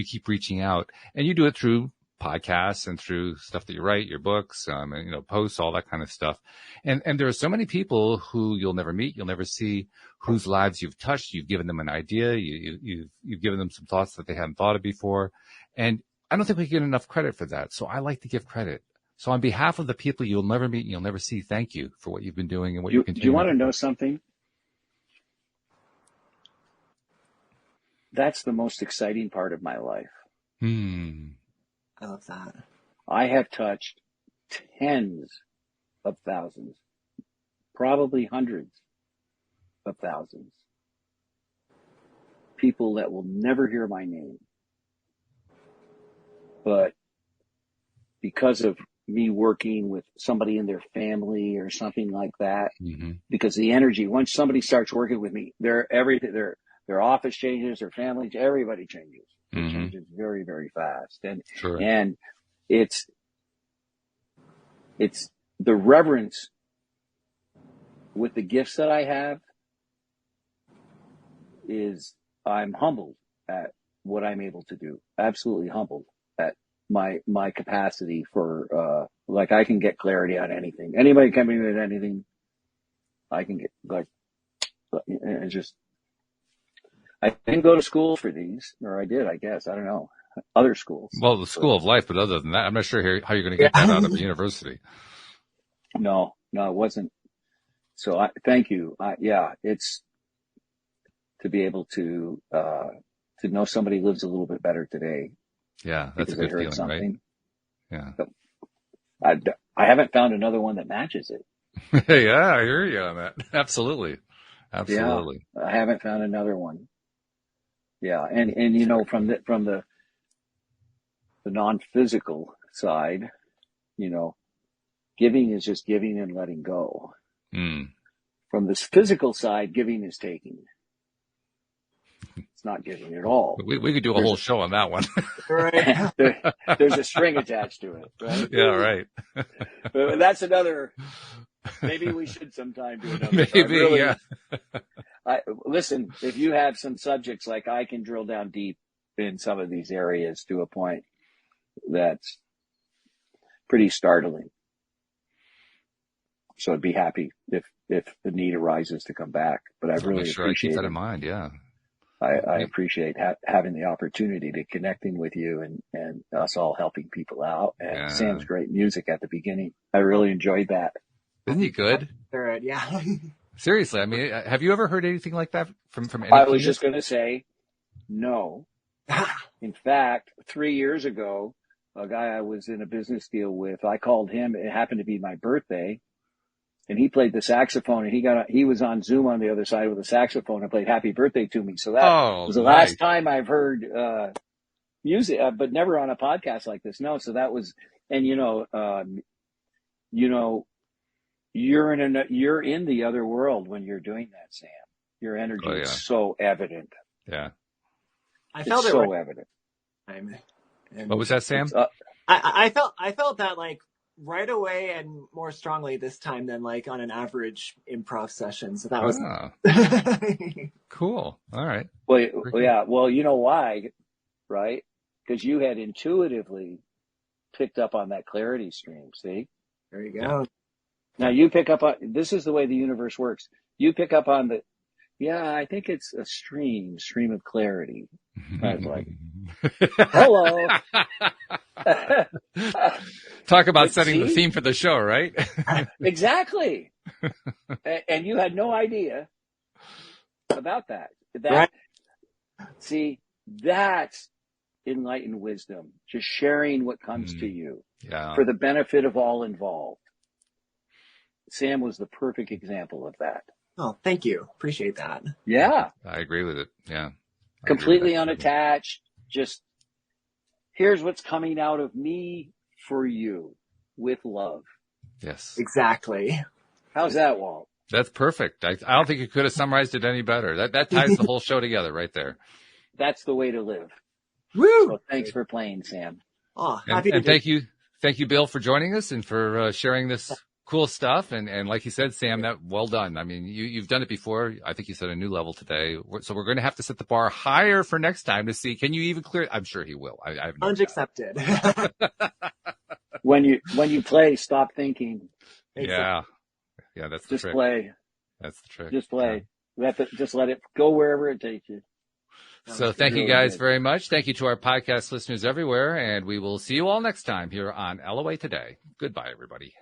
keep reaching out, and you do it through podcasts and through stuff that you write, your books, and posts, all that kind of stuff. And there are so many people who you'll never meet, you'll never see, whose lives you've touched. You've given them an idea. You've given them some thoughts that they hadn't thought of before. And I don't think we get enough credit for that. So I like to give credit. So on behalf of the people you'll never meet and you'll never see, thank you for what you've been doing and what you continue. Do you want to know something? That's the most exciting part of my life. I love that. I have touched tens of thousands, probably hundreds of thousands. People that will never hear my name. But because of me working with somebody in their family or something like that, because the energy, once somebody starts working with me, their office changes, their family, everybody changes. It changes very, very fast. And it's the reverence with the gifts that I have is I'm humbled at what I'm able to do. Absolutely humbled at my capacity for, like I can get clarity on anything. Anybody come in with anything, I can get it's just, I didn't go to school for these, or I did, I guess. I don't know. Other schools. Well, the school of life, but other than that, I'm not sure how you're going to get that out of the university. No, it wasn't. So thank you. It's to be able to know somebody lives a little bit better today. Yeah, that's a good feeling, something. Right? Yeah. I haven't found another one that matches it. Yeah, I hear you on that. Absolutely. Yeah, I haven't found another one. Yeah, and from the non-physical side, giving is just giving and letting go. From this physical side, giving is taking. It's not giving at all. We could do a whole show on that one. Right. There's a string attached to it, right? Yeah, right. But that's another. Maybe we should sometime do another. Maybe, really, yeah. Listen, if you have some subjects, like I can drill down deep in some of these areas to a point that's pretty startling. So I'd be happy if the need arises to come back. But I really appreciate keep that in mind. Yeah, I appreciate having the opportunity to connecting with you and us all helping people out. And Sam's great music at the beginning. I really enjoyed that. Isn't he good? Yeah. Seriously, I mean, have you ever heard anything like that from any I was just going to say, no. In fact, 3 years ago, a guy I was in a business deal with, I called him. It happened to be my birthday, and he played the saxophone. And he was on Zoom on the other side with a saxophone and played "Happy Birthday" to me. So that was the last time I've heard music, but never on a podcast like this. No, so that was, and you're in the other world when you're doing that, Sam. Your energy is so evident. Yeah. I felt it's so evident. What was that, Sam? I felt that like right away and more strongly this time than like on an average improv session. So that was cool. All right. Well, yeah. Well, you know why, right? Because you had intuitively picked up on that clarity stream. See? There you go. Yeah. Now you pick up on, this is the way the universe works. You pick up on I think it's a stream of clarity. I was like, hello. Talk about setting the theme for the show, right? Exactly. And you had no idea about that. Right. See, that's enlightened wisdom. Just sharing what comes to you for the benefit of all involved. Sam was the perfect example of that. Oh, thank you. Appreciate that. Yeah. I agree with it. Yeah. Completely unattached. Just here's what's coming out of me for you with love. Yes. Exactly. How's that, Walt? That's perfect. I don't think you could have summarized it any better. That ties the whole show together right there. That's the way to live. Woo! So thanks for playing, Sam. Oh, happy and to thank you, Bill, for joining us and for sharing this cool stuff. And like you said, Sam, that well done. I mean, you've done it before. I think you set a new level today. So we're going to have to set the bar higher for next time to see, can you even clear it? I'm sure he will. I have no accepted. When you play, stop thinking. Yeah. Yeah, that's the just trick. Play. That's the trick. Just play. Yeah. Just let it go wherever it takes you. So thank you guys very much. Thank you to our podcast listeners everywhere, and we will see you all next time here on LOA Today. Goodbye, everybody.